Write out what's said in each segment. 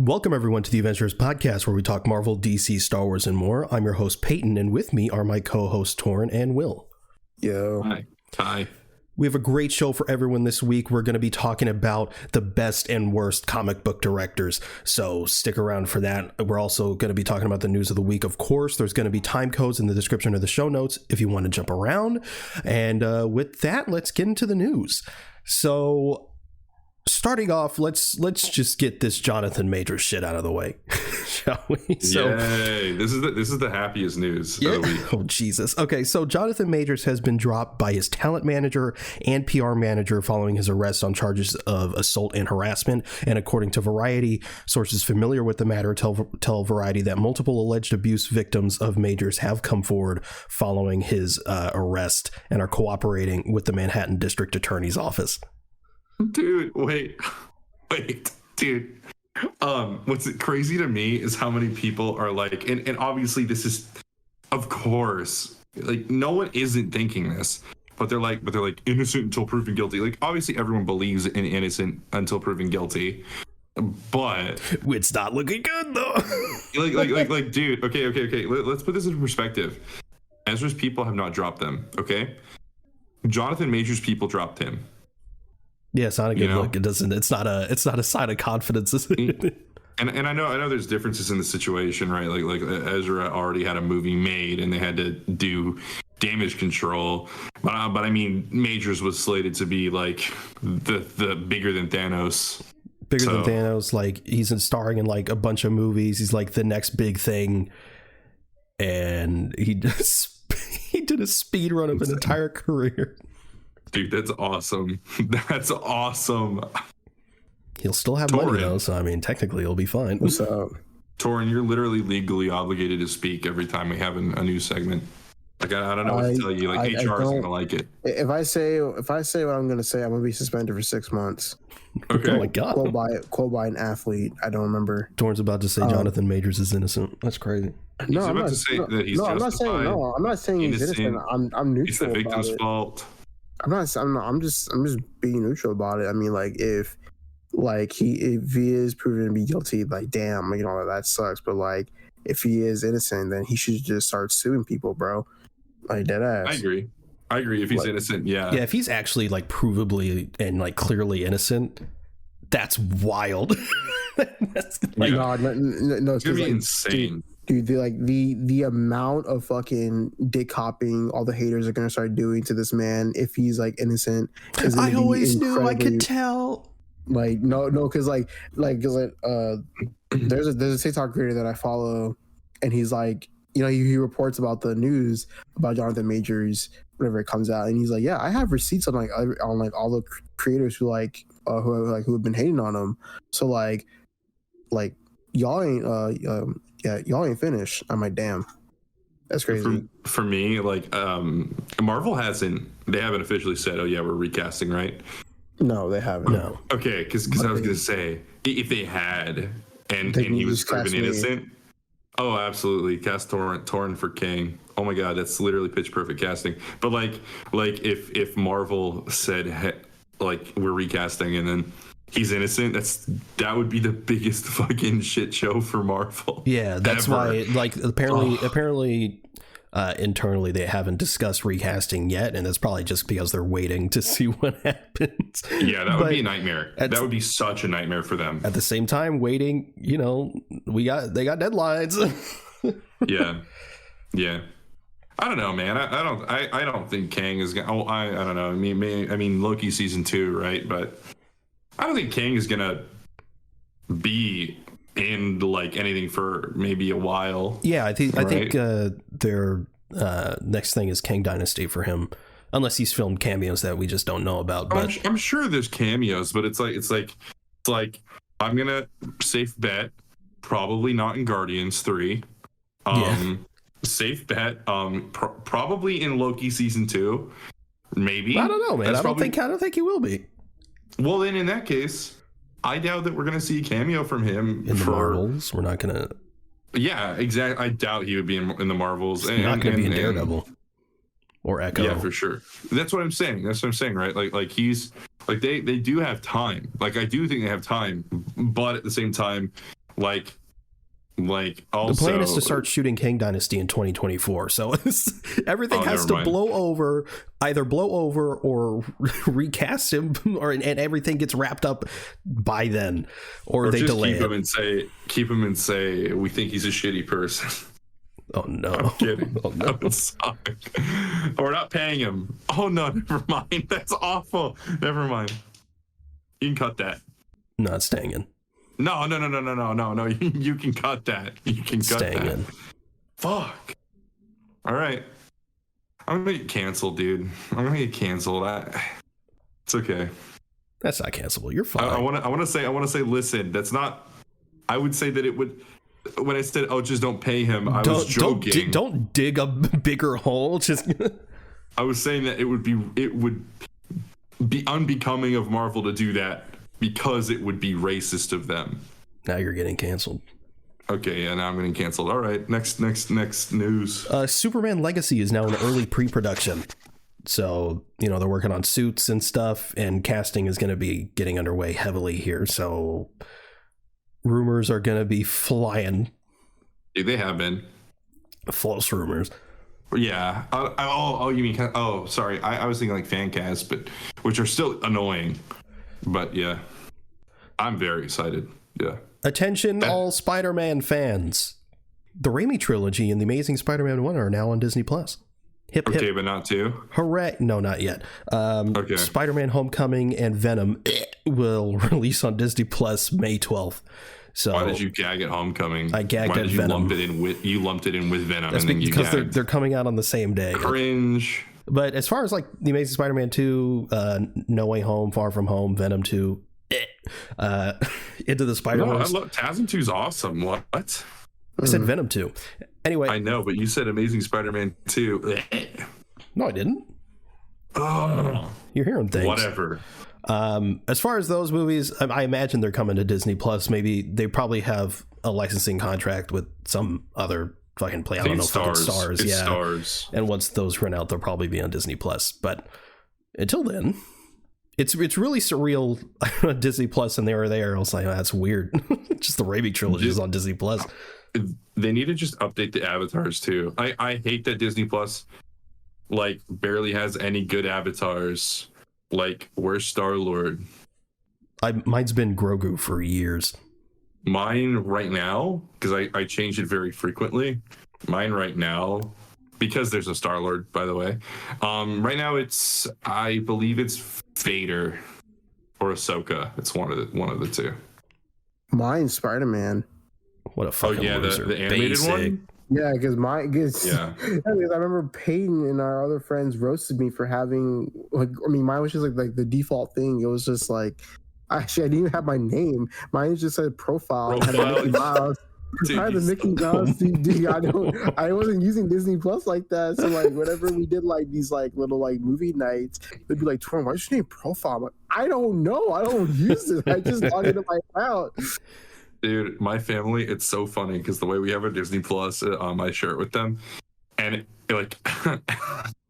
Welcome, everyone, to the Avengenerds podcast, where we talk Marvel, DC, Star Wars, and more. I'm your host, Peyton, and with me are my co-hosts, Torrin and Will. Yo. Hi. We have a great show for everyone this week. We're going to be talking about the best and worst comic book directors, so stick around for that. We're also going to be talking about the news of the week, of course. There's going to be time codes in the description of the show notes if you want to jump around. And with that, let's get into the news. So starting off, let's just get this Jonathan Majors shit out of the way, shall we? Yay! This is the happiest news of the week. Oh Jesus! Okay, so Jonathan Majors has been dropped by his talent manager and PR manager following his arrest on charges of assault and harassment. And according to Variety, sources familiar with the matter tell Variety that multiple alleged abuse victims of Majors have come forward following his arrest and are cooperating with the Manhattan District Attorney's Office. Dude, wait, dude. What's crazy to me is how many people are like, and obviously this is, of course, like no one isn't thinking this, but they're like innocent until proven guilty. Like obviously everyone believes in innocent until proven guilty, but it's not looking good though. like, dude. Okay. Let's put this into perspective. Ezra's people have not dropped them. Okay, Jonathan Majors' people dropped him. Yeah, it's not a good look. It doesn't. It's not a sign of confidence, is it? And I know there's differences in the situation, right? Like Ezra already had a movie made, and they had to do damage control. But I mean, Majors was slated to be like the bigger than Thanos. Bigger than Thanos. Like he's starring in like a bunch of movies. He's like the next big thing, and he did a speed run of an entire career. Dude, that's awesome. That's awesome. He'll still have money though, so I mean, technically he'll be fine. What's up? Torrin, you're literally legally obligated to speak every time we have a new segment. Like I don't know what to tell you. Like HR isn't gonna like it. If I say what I'm gonna say, I'm gonna be suspended for 6 months. Okay. Oh my god. Quote by an athlete. I don't remember. Torrin's about to say Jonathan Majors is innocent. That's crazy. No, I'm about to say that he's justified. I'm not saying he's innocent. I'm neutral. It's the victim's fault. I'm just being neutral about it. I mean, like if he is proven to be guilty, like damn, you know, that sucks. But like if he is innocent, then he should just start suing people, bro. Like dead ass. I agree. If he's innocent, yeah. Yeah, if he's actually like provably and like clearly innocent, that's wild. That's like, no, it's gonna be insane. Dude, the amount of fucking dick hopping all the haters are gonna start doing to this man if he's like innocent. I always knew. I could tell. Like no, because there's a TikTok creator that I follow, and he's like, you know, he reports about the news about Jonathan Majors whenever it comes out, and he's like, yeah, I have receipts on all the creators who have been hating on him. So like y'all ain't finished. I'm like, damn, that's crazy. For me, like Marvel they haven't officially said, oh yeah, we're recasting, right? No, they haven't. No. Okay, because I was gonna say if they had and he was proven innocent. Oh, absolutely. Cast Torrin for King. Oh my god, that's literally pitch perfect casting. But like if Marvel said like we're recasting and then he's innocent, that would be the biggest fucking shit show for Marvel. Yeah, that's ever. Why like apparently internally they haven't discussed recasting yet, and that's probably just because they're waiting to see what happens. Yeah, that would be a nightmare. That would be such a nightmare for them. At the same time, waiting, you know, they got deadlines. Yeah. I don't know, man. I don't think Kang is gonna. I don't know. I mean Loki season 2, right? But I don't think Kang is gonna be in like anything for maybe a while. Yeah, I think their next thing is Kang Dynasty for him, unless he's filmed cameos that we just don't know about. But I'm sure there's cameos, but it's like I'm gonna safe bet probably not in Guardians 3. Safe bet probably in Loki season 2, maybe. I don't know, man. I don't think he will be. Well, then in that case, I doubt that we're going to see a cameo from him in the Marvels. We're not going to. Yeah, exactly. I doubt he would be in the Marvels. He's not going to be in Daredevil or Echo. Yeah, for sure. That's what I'm saying. Right? Like he's like they do have time. Like I do think they have time, but at the same time, Like also, the plan is to start shooting King Dynasty in 2024. So everything has to either blow over or recast him, and everything gets wrapped up by then, or they delay it. Keep him and say we think he's a shitty person. Oh no! I'm kidding. Oh no! We're not paying him. Oh no! Never mind. That's awful. Never mind. You can cut that. No, it's staying in. No. You can cut that. You can cut that. In. Fuck. All right. I'm gonna get canceled, dude. I'm gonna get canceled. It's okay. That's not cancelable. You're fine. I want to say. Listen, that's not. I would say that it would. When I said, "Oh, just don't pay him," I was joking. Don't dig a bigger hole. Just. I was saying that it would be unbecoming of Marvel to do that. Because it would be racist of them. Now you're getting canceled. Okay, yeah, now I'm getting canceled. All right, next news. Superman Legacy is now in early pre-production. So, they're working on suits and stuff, and casting is going to be getting underway heavily here. So, rumors are going to be flying. Yeah, they have been. False rumors. Yeah. You mean... Oh, sorry. I was thinking like fan casts, but which are still annoying. But yeah, I'm very excited. Yeah. Attention, all Spider-Man fans. The Raimi trilogy and the Amazing Spider-Man 1 are now on Disney Plus. Hip, okay, but not 2? Hooray. No, not yet. Okay. Spider-Man Homecoming and Venom will release on Disney Plus May 12th. So why did you gag at Homecoming? I gagged at Venom. You lumped it in with Venom. That's and then because they're coming out on the same day. Cringe. But as far as like the Amazing Spider-Man 2, No Way Home, Far From Home, Venom 2, Into the Spider-Verse. No, TASM 2 is awesome. What? I said Venom 2. Anyway. I know, but you said Amazing Spider-Man 2. No, I didn't. Oh. You're hearing things. Whatever. As far as those movies, I imagine they're coming to Disney Plus. Maybe they probably have a licensing contract with some other fucking play. I don't know. Stars. Yeah. Stars. And once those run out, they'll probably be on Disney Plus. But until then, it's really surreal. Disney Plus, and they were there. I was like, oh, that's weird. Just the Raimi trilogy is on Disney Plus. They need to just update the avatars too. I hate that Disney Plus like barely has any good avatars. Like, where's Star-Lord? Mine's been Grogu for years. Mine right now, because I change it very frequently. Mine right now, because there's a Star-Lord, by the way. Right now I believe it's Vader or Ahsoka. It's one of the two. Mine's Spider-Man. What a fucking loser. The animated one? Yeah, because I remember Peyton and our other friends roasted me for having mine was just like the default thing. It was just like, actually I didn't even have my name. Mine just said profile. I had a Mickey Mouse. I had the Mickey Mouse CD. I wasn't using Disney Plus like that. So like whenever we did like these like little like movie nights, they'd be like, "Torn, what's your name profile?" I'm like, I don't know. I don't use it. I just log into my account. Dude, my family, it's so funny because the way we have a Disney Plus I share it with them, and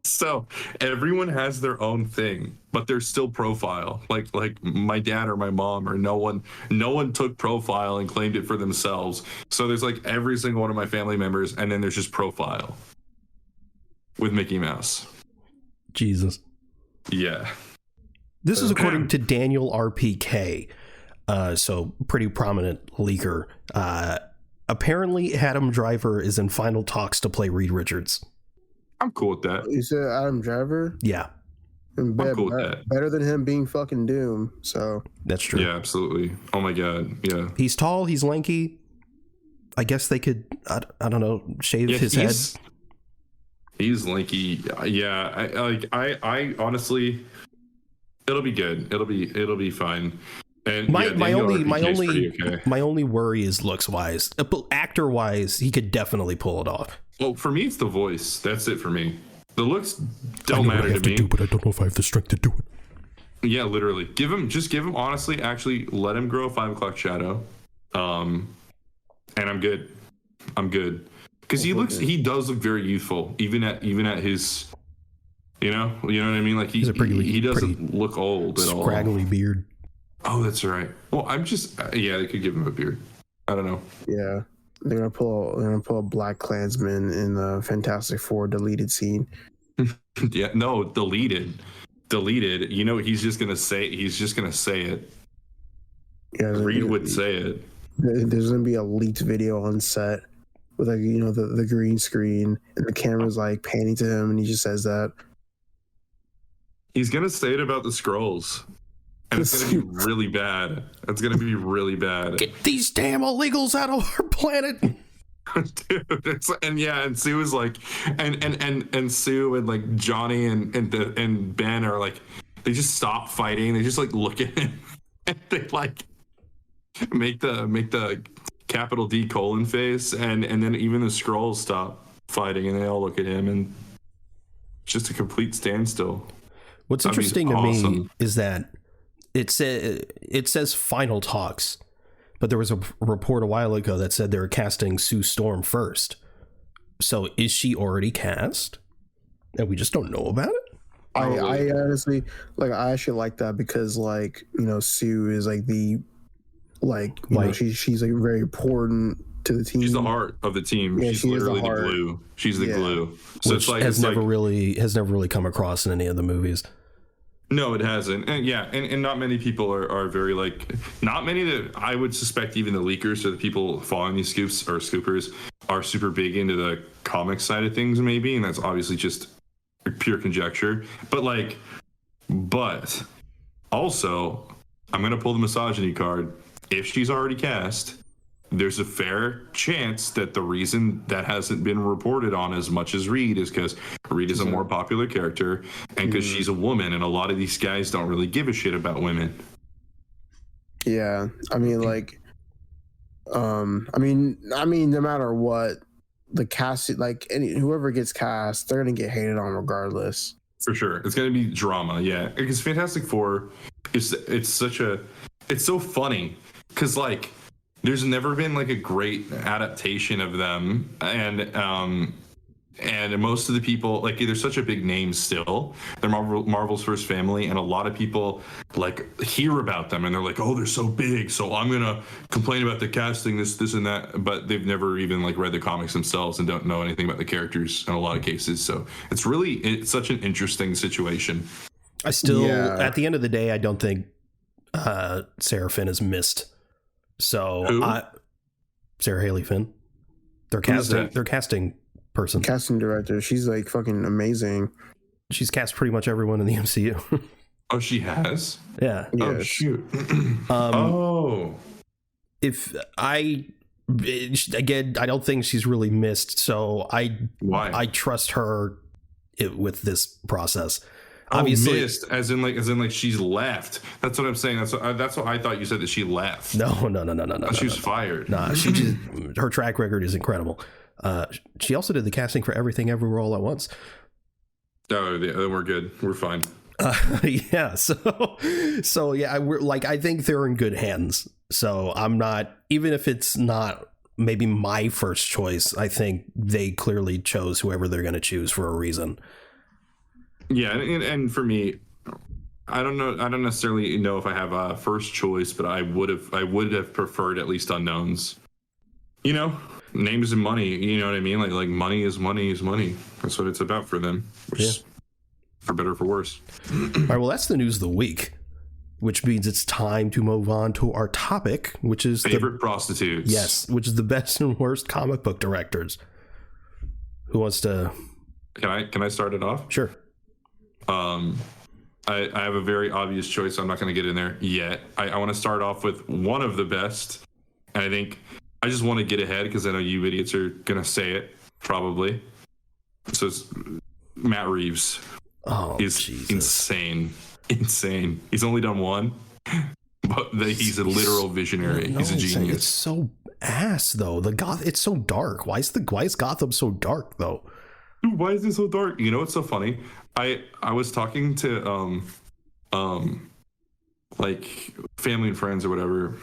so everyone has their own thing, but there's still profile. Like my dad or my mom or no one took profile and claimed it for themselves. So there's like every single one of my family members, and then there's just profile with Mickey Mouse. Jesus. Yeah. This is according to Daniel RPK. So pretty prominent leaker. Apparently Adam Driver is in final talks to play Reed Richards. I'm cool with that. You said Adam Driver? Yeah. I'm cool with that. Better than him being fucking Doom. So that's true. Yeah, absolutely. Oh my God. Yeah. He's tall. He's lanky. I guess they could, I don't know, shave his head. He's lanky. Yeah. I honestly, it'll be good. It'll be fine. And my only worry is looks wise. Actor wise, he could definitely pull it off. Well, for me, it's the voice. That's it for me. The looks don't matter to me. But I don't know if I have the strength to do it. Yeah, literally. Give him. Honestly, actually, let him grow a 5 o'clock shadow. And I'm good. Because he does look very youthful, even at his. You know what I mean? Like he doesn't look old at all. Scraggly beard. Oh, that's right. Well, I'm just they could give him a beard. I don't know. Yeah, they're gonna pull a Black Klansman in the Fantastic Four deleted scene. Yeah, no, deleted. You know, he's just gonna say it. Yeah, Reed would say it. There's gonna be a leaked video on set with like the green screen and the camera's like panning to him and he just says that. He's gonna say it about the Skrulls. And it's gonna be really bad. It's gonna be really bad. Get these damn illegals out of our planet. Dude, and Sue is like, and Sue and like Johnny and Ben are like, they just stop fighting. They just like look at him and they like make the capital D colon face, and then even the Skrulls stop fighting and they all look at him and it's just a complete standstill. What's interesting to me is that it says final talks, but there was a report a while ago that said they were casting Sue Storm first. So is she already cast and we just don't know about it? I honestly I actually like that because Sue is like she's like very important to the team. She's the heart of the team. Yeah, she's literally the glue. She's the glue. So which has never really come across in any of the movies. No, it hasn't. And and not many people are very not many that I would suspect even the leakers or the people following these scoops or scoopers are super big into the comic side of things maybe, and that's obviously just pure conjecture. But also, I'm going to pull the misogyny card. If she's already cast, there's a fair chance that the reason that hasn't been reported on as much as Reed is because Reed is a more popular character and because she's a woman, and a lot of these guys don't really give a shit about women. Yeah, I mean, no matter what, the cast, whoever gets cast, they're gonna get hated on regardless. For sure, it's gonna be drama. Yeah, because Fantastic Four, it's so funny because there's never been a great adaptation of them, and most of the people they're such a big name still. They're Marvel's first family, and a lot of people hear about them and they're like, oh, they're so big, so I'm gonna complain about the casting, this and that, but they've never even read the comics themselves and don't know anything about the characters in a lot of cases. So it's such an interesting situation. I still, at the end of the day, I don't think Sarah Finn is missed. So Sarah Haley Finn, their casting person, casting director. She's fucking amazing. She's cast pretty much everyone in the MCU. Oh, she has? Yeah. Yes. Oh shoot. I don't think she's really missed. So I trust her with this process. Obviously, missed as in she's left. That's what I'm saying. That's what I thought you said, that she left. No. She was fired. Nah, she just, her track record is incredible. She also did the casting for Everything Everywhere All at Once. Oh, then we're good. We're fine. Yeah. So yeah, I think they're in good hands. So I'm not, even if it's not maybe my first choice, I think they clearly chose whoever they're going to choose for a reason. Yeah, and for me, I don't know. I don't necessarily know if I have a first choice, but I would have preferred at least unknowns. Names and money. You know what I mean? Like money is money is money. That's what it's about for them. Which is for better or for worse. All right. Well, that's the news of the week, which means it's time to move on to our topic, which is favorite prostitutes. Yes, which is the best and worst comic book directors. Who wants to? Can I start it off? Sure. I have a very obvious choice. I'm not going to get in there yet. I want to start off with one of the best. And I think I just want to get ahead because I know you idiots are going to say it probably. So it's Matt Reeves. Oh, he's Jesus. Insane. He's only done one, but he's a literal visionary. He's a genius. It's so ass though. It's so dark. Why is Gotham so dark though? Dude, why is it so dark? You know what's so funny? I was talking to family and friends or whatever.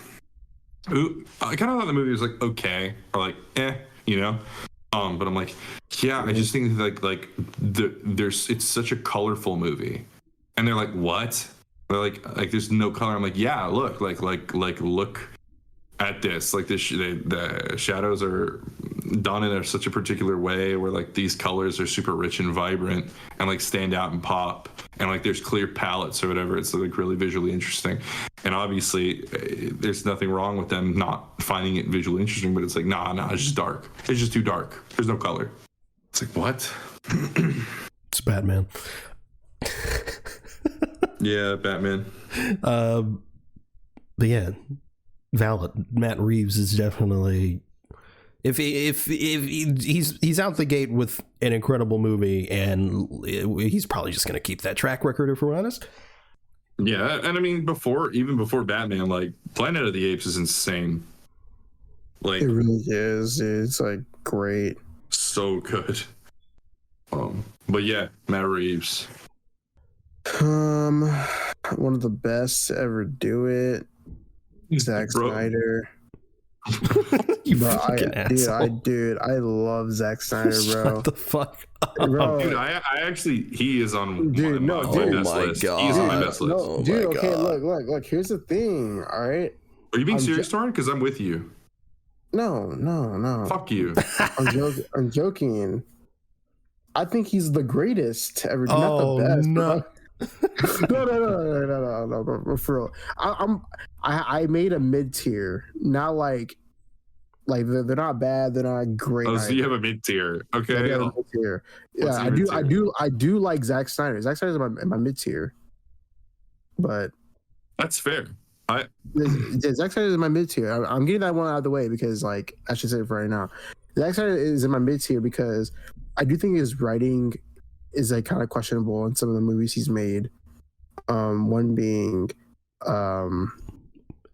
Who I kind of thought the movie was okay or but I'm like, yeah, I just think it's such a colorful movie, and they're like, what? They're like there's no color. I'm like, yeah, look, look at this. Like the shadows are done in such a particular way where like these colors are super rich and vibrant and like stand out and pop, and like there's clear palettes or whatever. It's like really visually interesting, and obviously there's nothing wrong with them not finding it visually interesting, but it's like nah, it's just dark. It's just too dark. There's no color. It's like, what? It's Batman. Yeah, Batman. But yeah, valid. Matt Reeves is definitely, if he's out the gate with an incredible movie, and he's probably just going to keep that track record, if we're honest. Yeah, and I mean, even before Batman, like Planet of the Apes is insane. Like it really is. It's like great. So good. But yeah, Matt Reeves. One of the best to ever do it. Zack Snyder. You bro, fucking asshole. Dude, I love Zack Snyder, bro. Shut the fuck up. Bro. Dude, I actually, he is on my best list. God. He's on my best list. No, dude, okay, look. Here's the thing, all right? Are you being serious, Torrin? Because I'm with you. No. Fuck you. I'm joking. I think he's the greatest ever. Not the best. No. No, for real. I made a mid tier, not like they're not bad, they're not great. Oh, so you have a mid tier, okay? Yeah, mid-tier. Yeah, I do like Zack Snyder. Zack Snyder's in my mid tier, but that's fair. Zack Snyder is in my mid tier. I'm getting that one out of the way because, like, I should say it for right now. Zack Snyder is in my mid tier because I do think his writing is like kind of questionable in some of the movies he's made. One being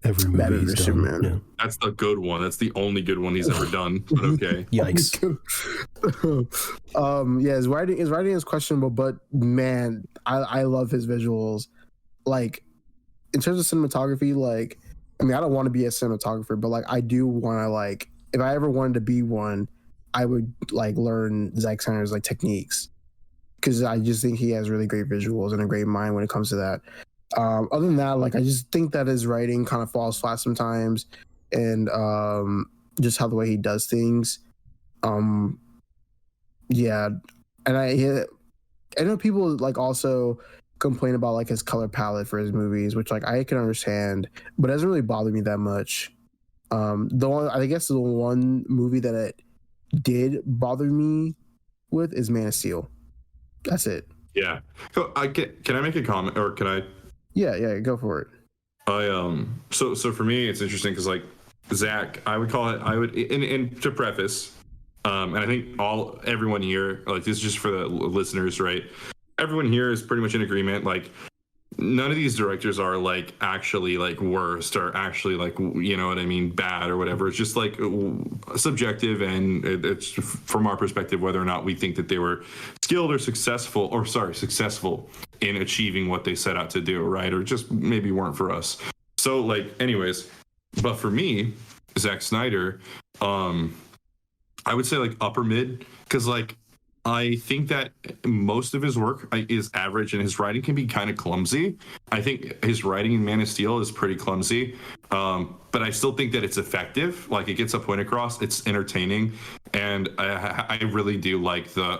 every movie he's done. Superman. Yeah. That's the good one. That's the only good one he's ever done. But okay. Yikes. Yeah, his writing is questionable, but man, I love his visuals. Like, in terms of cinematography, like, I mean, I don't want to be a cinematographer, but like, I do want to, like, if I ever wanted to be one, I would like learn Zack Snyder's like techniques, because I just think he has really great visuals and a great mind when it comes to that. Other than that, like, I just think that his writing kind of falls flat sometimes, and just how the way he does things. Yeah, and I know people like also complain about like his color palette for his movies, which like I can understand, but it doesn't really bother me that much. I guess the one movie that it did bother me with is Man of Steel. That's it. Yeah. So can I make a comment, or can I? Yeah, go for it. So for me, it's interesting because like Zach, and to preface, and I think everyone here, like, this is just for the listeners, right? Everyone here is pretty much in agreement. Like, none of these directors are like actually like worst or actually like, you know what I mean, bad or whatever. It's just like subjective, and it's from our perspective whether or not we think that they were skilled or successful in achieving what they set out to do, right? Or just maybe weren't for us. So like, anyways, but for me, Zack Snyder, I would say like upper mid, because like I think that most of his work is average, and his writing can be kind of clumsy. I think his writing in Man of Steel is pretty clumsy, but I still think that it's effective. Like, it gets a point across, it's entertaining, and I really do like the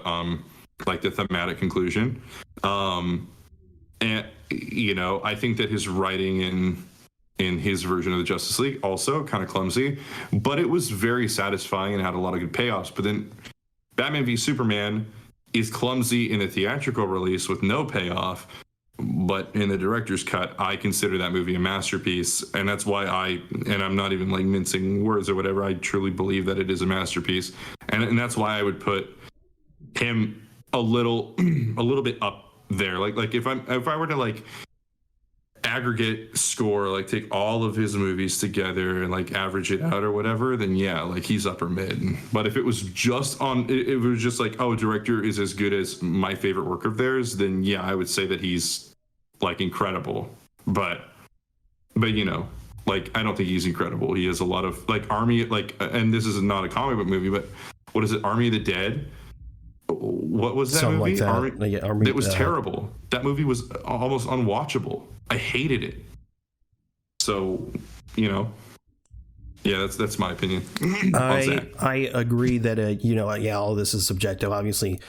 thematic conclusion. And you know, I think that his writing in his version of the Justice League also kind of clumsy, but it was very satisfying and had a lot of good payoffs. But then Batman v Superman is clumsy in the theatrical release with no payoff, but in the director's cut, I consider that movie a masterpiece, and that's why I'm not even like mincing words or whatever, I truly believe that it is a masterpiece, and that's why I would put him a little bit up there. Like if I were to like aggregate score, like take all of his movies together and like average it out or whatever, then yeah, like he's upper mid. But if it was just like, oh, director is as good as my favorite work of theirs, then yeah, I would say that he's like incredible. But you know, like, I don't think he's incredible. He has a lot of like Army, like, and this is not a comic book movie, but what is it, Army of the Dead? What was that Something movie? like that. Army, it was terrible. That movie was almost unwatchable. I hated it. So, you know, Yeah, that's my opinion. I agree that all of this is subjective. Obviously,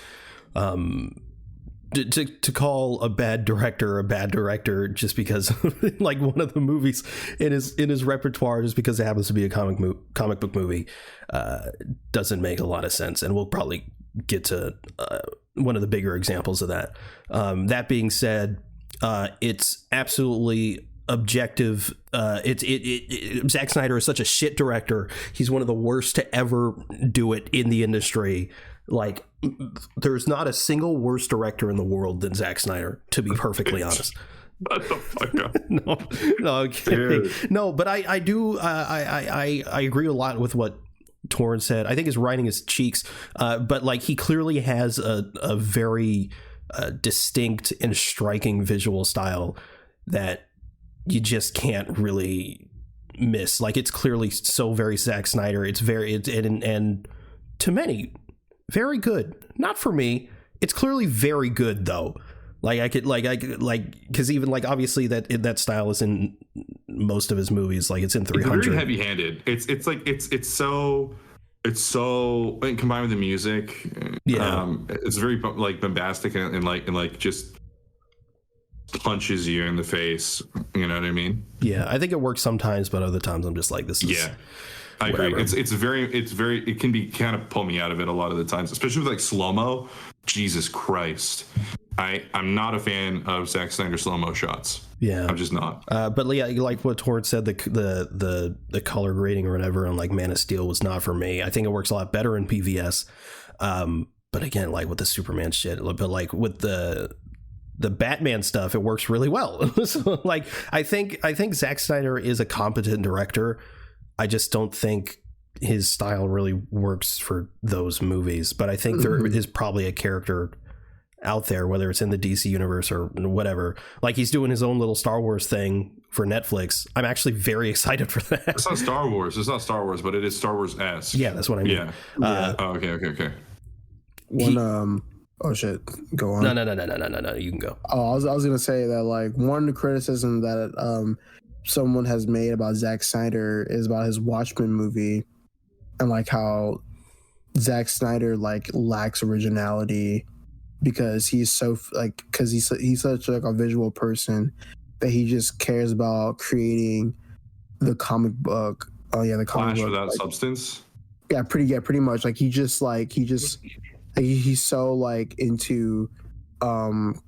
to call a bad director just because like one of the movies in his repertoire just because it happens to be a comic book movie doesn't make a lot of sense, and we'll probably get to one of the bigger examples of that. That being said, it's absolutely objective. Zack Snyder is such a shit director. He's one of the worst to ever do it in the industry. Like, there's not a single worse director in the world than Zack Snyder, to be perfectly honest. What the fuck up? No, okay. No, but I agree a lot with what Torrance said. I think his writing is cheeks, but like he clearly has a very distinct and striking visual style that you just can't really miss. Like, it's clearly so very Zack Snyder. It's very and to many very good. Not for me. It's clearly very good though. Like I could because even like obviously that style is in most of his movies. Like it's in 300. It's very heavy-handed. It's so and combined with the music. Yeah. It's very like bombastic and like just punches you in the face. You know what I mean? Yeah, I think it works sometimes, but other times I'm just like, this is. Yeah, I agree. It's very it can be kind of pull me out of it a lot of the times, especially with like slow-mo. Jesus Christ. I'm not a fan of Zack Snyder slow-mo shots. Yeah, I'm just not. But yeah, like what Torrance said, the color grading or whatever on like Man of Steel was not for me. I think it works a lot better in PVS. But again, like with the Superman shit, but like with the Batman stuff, it works really well. So like I think Zack Snyder is a competent director. I just don't think his style really works for those movies. But I think there is probably a character out there, whether it's in the DC universe or whatever. Like he's doing his own little Star Wars thing for Netflix. I'm actually very excited for that. It's not Star Wars, but it is Star Wars-esque. Yeah, that's what I mean. Yeah. Okay. One oh shit, go on. No, you can go. Oh, I was gonna say that like one of the criticism that someone has made about Zack Snyder is about his Watchmen movie, and like how Zack Snyder like lacks originality because he's so he's such like a visual person that he just cares about creating the comic book. Oh yeah, the comic book without like, substance. Yeah, pretty much. Like he's so like into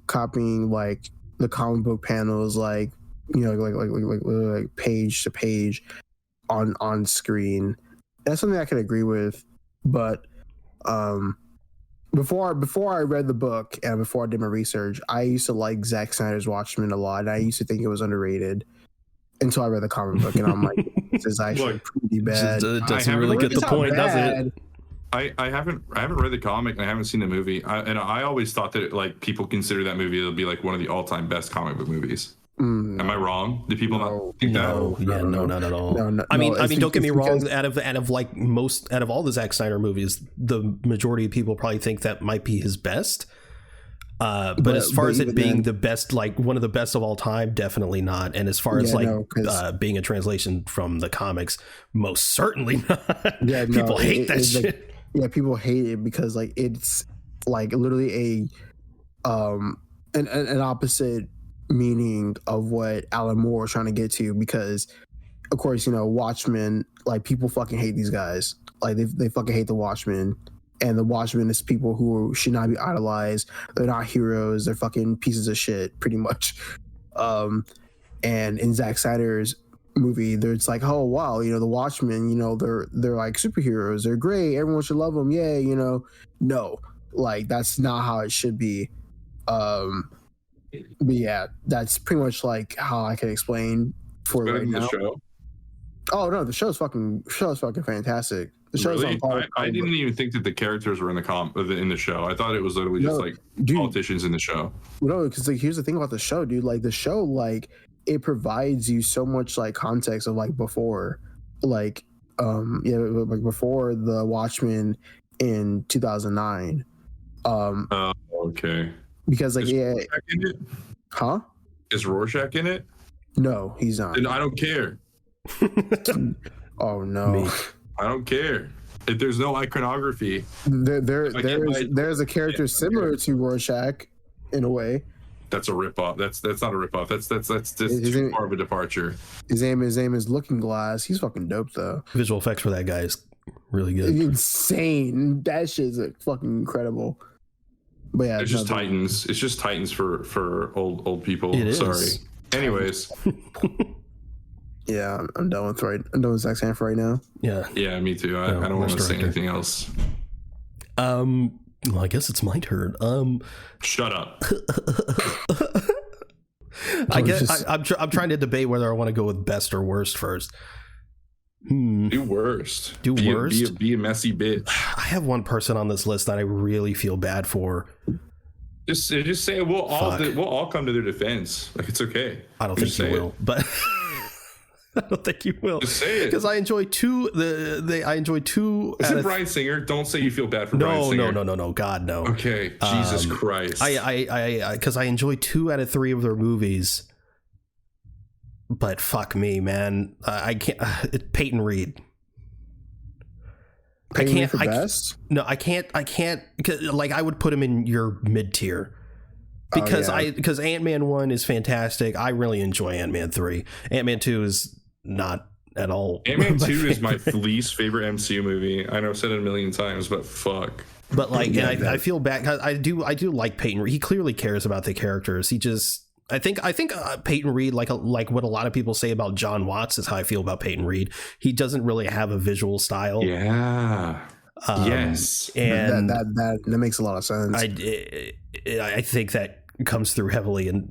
copying like the comic book panels, like like page to page on screen. That's something I can agree with, but before I read the book and before I did my research, I used to like Zack Snyder's Watchmen a lot, and I used to think it was underrated until I read the comic book, and I'm like, this is actually pretty bad. It doesn't really get the point, does it? I haven't read the comic and I haven't seen the movie. I always thought that like people consider that movie to be like one of the all-time best comic book movies. Am I wrong? Do people not think that? No, not at all. No, I mean, don't get me wrong. Out of all the Zack Snyder movies, the majority of people probably think that might be his best. But as far as it being the best, like one of the best of all time, definitely not. And as far as being a translation from the comics, most certainly not. Yeah, people hate that shit. Like, yeah, people hate it because like it's like literally an opposite meaning of what Alan Moore was trying to get to, because of course, Watchmen, like people fucking hate these guys. Like they fucking hate the Watchmen. And the Watchmen is people who should not be idolized. They're not heroes. They're fucking pieces of shit, pretty much. And in Zack Snyder's movie, it's like, oh wow, the Watchmen, they're like superheroes. They're great. Everyone should love them. Yeah, no, like that's not how it should be. But yeah, that's pretty much like how I can explain for it right now. Show? Oh no, the show's fucking fantastic. The show's really? I didn't even think that the characters were in the show. I thought it was literally just like politicians in the show. No, because like here's the thing about the show, dude. Like the show, like it provides you so much like context of like before, like like before the Watchmen in 2009. Okay. Because like Is Rorschach in it? Huh? Is Rorschach in it? No, he's not. Then I don't care. Oh no. Me. I don't care. If there's no iconography, there's a character similar to Rorschach in a way. that's a ripoff. That's not a ripoff. That's too far of a departure. His name is Looking Glass. He's fucking dope though. Visual effects for that guy is really good. Insane. That shit's fucking incredible. But yeah, It's just Titans. It's just Titans for old people. It is. Sorry. Anyways. Yeah, I'm done with Zack Snyder for right now. Yeah. Yeah, me too. I don't want to say anything else. Well, I guess it's my turn. Shut up. I'm trying to debate whether I want to go with best or worst first. Do worst. Be a messy bitch. I have one person on this list that I really feel bad for. Just say we'll all come to their defense. Like, it's okay. I don't think you will, but I don't think you will. Just say it. Because I enjoy two. I enjoy two. Is it Bryan Singer? Don't say you feel bad for Bryan Singer. No. God, no. Okay. Jesus Christ. Because I enjoy 2 out of 3 of their movies. But fuck me, man. I can't. Peyton Reed. Best? No, I can't. Like, I would put him in your mid tier. Because because Ant-Man 1 is fantastic. I really enjoy Ant-Man 3. Ant-Man 2 is not at all. Ant-Man 2 is my least favorite MCU movie. I know I've said it a million times, but fuck. But like, I feel bad because I do like Peyton Reed. He clearly cares about the characters. He just, I think Peyton Reed, like what a lot of people say about John Watts, is how I feel about Peyton Reed. He doesn't really have a visual style. Yeah. Yes. And that makes a lot of sense. I think that comes through heavily and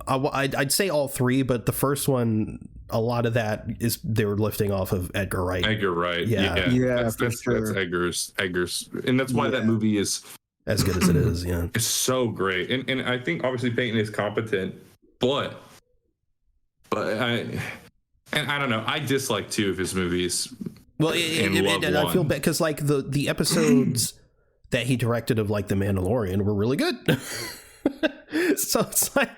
I'd say all 3, but the first one, a lot of that is they were lifting off of Edgar Wright. Yeah. That's Edgar's, and that's why that movie is as good as it is. Yeah, it's so great, and I think obviously Peyton is competent, but I don't know. I dislike 2 of his movies. Well, and I feel bad because like the episodes that he directed of like The Mandalorian were really good. So it's like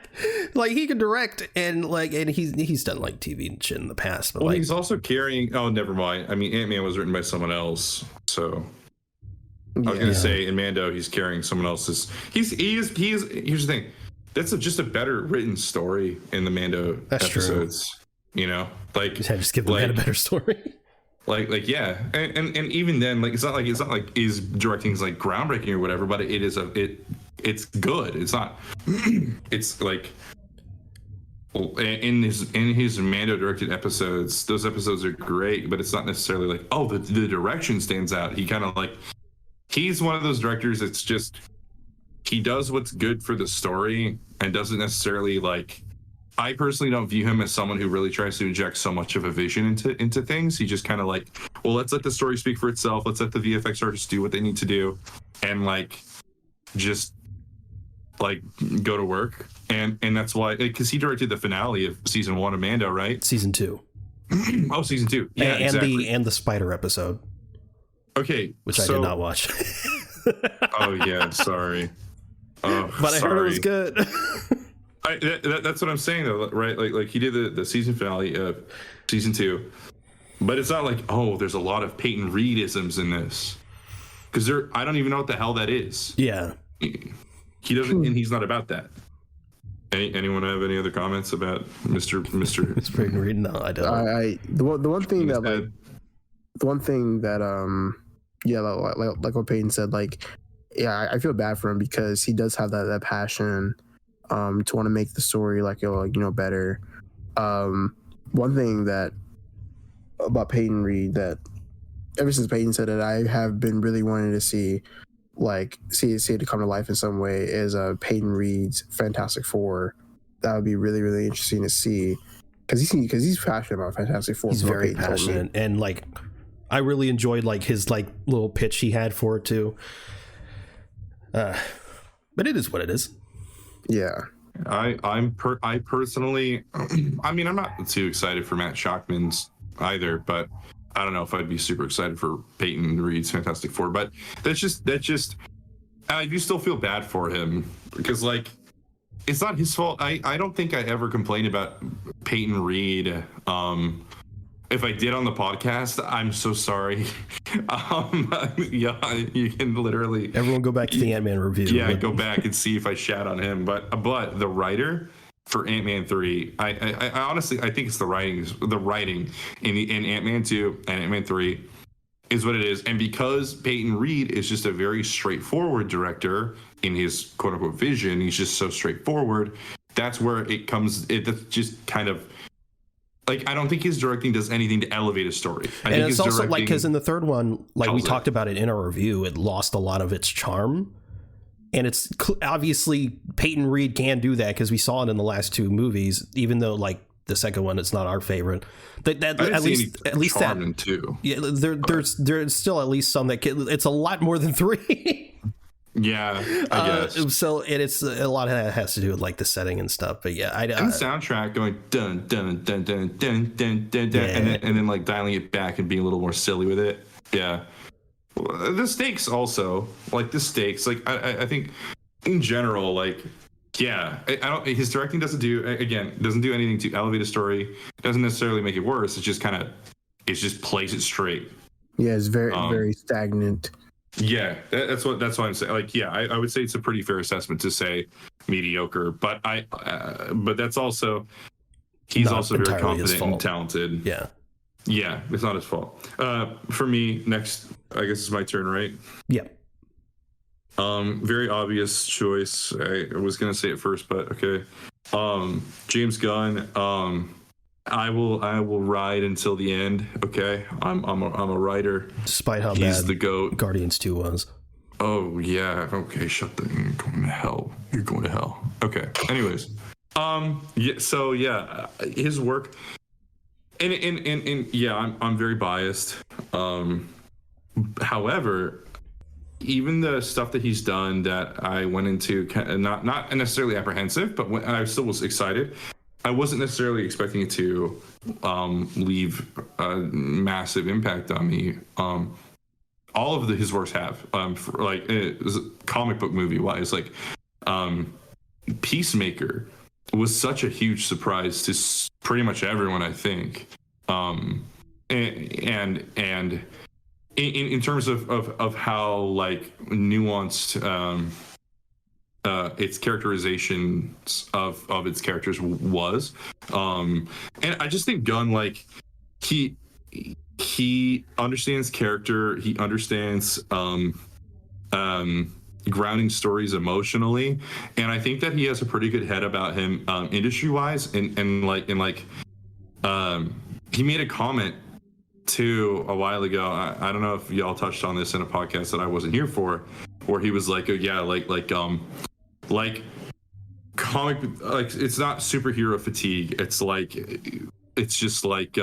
he can direct and he's done like TV and shit in the past, but he's also carrying. Oh, never mind. I mean, Ant-Man was written by someone else, so I was gonna say in Mando he's carrying someone else's. He is. Here's the thing. That's just a better written story in the Mando episodes. True. You know, like just give the man a better story. Like yeah, and even then, like it's not like his directing is like groundbreaking or whatever, but it's good. It's not. It's like in his Mando directed episodes, those episodes are great, but it's not necessarily like, oh, the direction stands out. He kind of like, he's one of those directors that's just, he does what's good for the story and doesn't necessarily like. I personally don't view him as someone who really tries to inject so much of a vision into things. He just kind of like, well, let's let the story speak for itself. Let's let the VFX artists do what they need to do, and like just like go to work. And that's why, because he directed the finale of season 1 of Mando, right? Season 2. Oh, season 2. Yeah, and exactly. the spider episode. Okay, which I did not watch. Oh yeah, sorry. Oh, but I heard it was good. That's what I'm saying though, right? Like he did the season finale of season 2, but it's not like, oh, there's a lot of Peyton Reed-isms in this, because I don't even know what the hell that is. Yeah, he doesn't, and he's not about that. Anyone have any other comments about Mr. Peyton Reed? No, I don't. The one thing that like what Peyton said, like, yeah, I feel bad for him because he does have that passion to want to make the story better. One thing that about Peyton Reed that ever since Peyton said it, I have been really wanting to see it to come to life in some way is Peyton Reed's Fantastic Four. That would be really, really interesting to see because he's passionate about Fantastic Four. He's very passionate, and like I really enjoyed like his like little pitch he had for it too. But it is what it is. Yeah, I personally, I mean, I'm not too excited for Matt Shakman's either, but I don't know if I'd be super excited for Peyton Reed's Fantastic Four. But that's just, I do still feel bad for him because like it's not his fault. I don't think I ever complained about Peyton Reed If I did on the podcast, I'm so sorry. Yeah, you can literally. Everyone go back to the Ant-Man review. Yeah, go back and see if I shat on him. But the writer for Ant-Man 3, I honestly I think it's the writing in Ant-Man 2 and Ant-Man 3 is what it is. And because Peyton Reed is just a very straightforward director in his quote unquote vision, he's just so straightforward. That's where it comes. That's just kind of. Like, I don't think his directing does anything to elevate a story. And it's also like, because in the third one, like we talked about it in our review, it lost a lot of its charm. And it's obviously Peyton Reed can do that because we saw it in the last two movies, even though like the second one, it's not our favorite. That at least that too. Yeah, there's still at least some that it's a lot more than 3. Yeah, I guess. So it's a lot of that has to do with like the setting and stuff. But yeah, and the soundtrack going dun dun dun dun dun dun dun, yeah. and then like dialing it back and being a little more silly with it. Yeah, the stakes also like I think in general like yeah I don't his directing doesn't do anything to elevate a story. It doesn't necessarily make it worse. It just just plays it straight. Yeah, it's very stagnant. Yeah, that's why I'm saying. Like, yeah, I would say it's a pretty fair assessment to say mediocre, but but that's also he's not also very competent and talented. Yeah, it's not his fault. For me, next, I guess it's my turn, right? Yeah. Very obvious choice. I was gonna say it first, but okay. James Gunn. I will ride until the end. Okay, I'm a writer. Despite how he's bad the GOAT. Guardians 2 was. Oh yeah. Okay, shut the. You're going to hell. You're going to hell. Okay. Anyways, yeah. So yeah, his work. And yeah, I'm very biased. However, even the stuff that he's done that I went into not necessarily apprehensive, but when I still was excited. I wasn't necessarily expecting it to leave a massive impact on me. All of his works have, comic book movie wise, like Peacemaker was such a huge surprise to pretty much everyone, I think. And in terms of how like nuanced. Its characterizations of its characters was, and I just think Gunn, like he understands character, he understands grounding stories emotionally, and I think that he has a pretty good head about him industry wise, and he made a comment too a while ago. I don't know if y'all touched on this in a podcast that I wasn't here for, where he was like, oh yeah, like comic, like it's not superhero fatigue. It's just like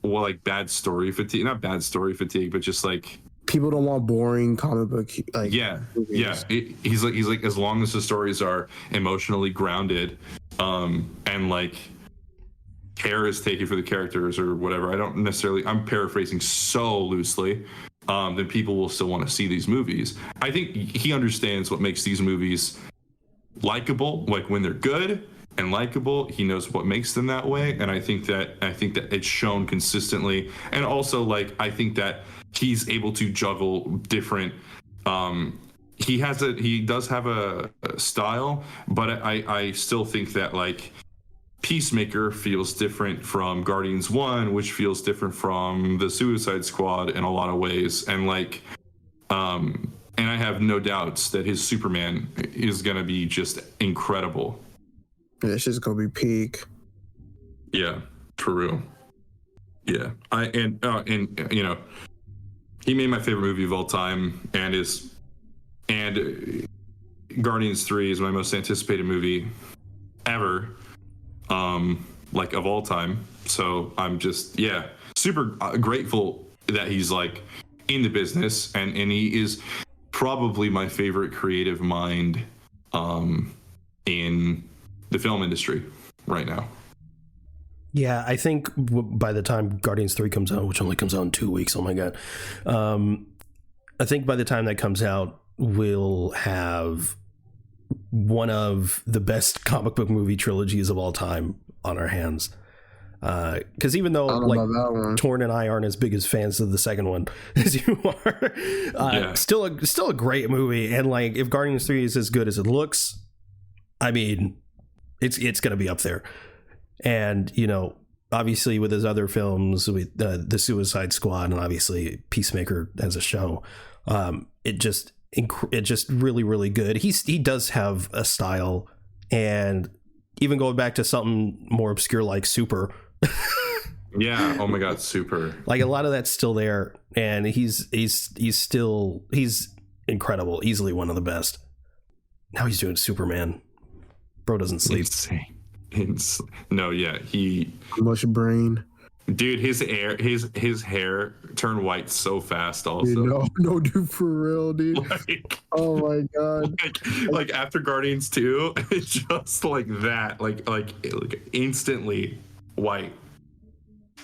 like bad story fatigue. Not bad story fatigue, but just like people don't want boring comic book. Like movies. He's like as long as the stories are emotionally grounded, and like care is taken for the characters or whatever. I'm paraphrasing so loosely. Then people will still want to see these movies. I think he understands what makes these movies likable, like when they're good and likable, he knows what makes them that way. And I think that it's shown consistently. And also, like, I think that he's able to juggle different, he does have a style, but I still think that like Peacemaker feels different from Guardians 1, which feels different from the Suicide Squad in a lot of ways. And like, and I have no doubts that his Superman is going to be just incredible. It's just going to be peak. Yeah, for real. Yeah. And you know, he made my favorite movie of all time, and Guardians 3 is my most anticipated movie ever. Like of all time. So I'm just super grateful that he's like in the business, and he is probably my favorite creative mind in the film industry right now. Yeah, I think by the time Guardians 3 comes out, which only comes out in 2 weeks, oh my god, I think by the time that comes out, we'll have one of the best comic book movie trilogies of all time on our hands. Because even though like Torn and I aren't as big as fans of the second one as you are, still a great movie. And like if Guardians 3 is as good as it looks, I mean, it's gonna be up there. And you know, obviously with his other films, with the Suicide Squad, and obviously Peacemaker as a show, it just really, really good. He does have a style, and even going back to something more obscure like Super. Yeah. Oh my God, Super. Like a lot of that's still there, and he's incredible. Easily one of the best. Now he's doing Superman. Bro doesn't sleep. Insane. No, yeah, he much brain. Dude, his hair turned white so fast. Also, dude, no, dude, for real, dude. Like, oh my God. Like after Guardians 2, it's just like that, like instantly white.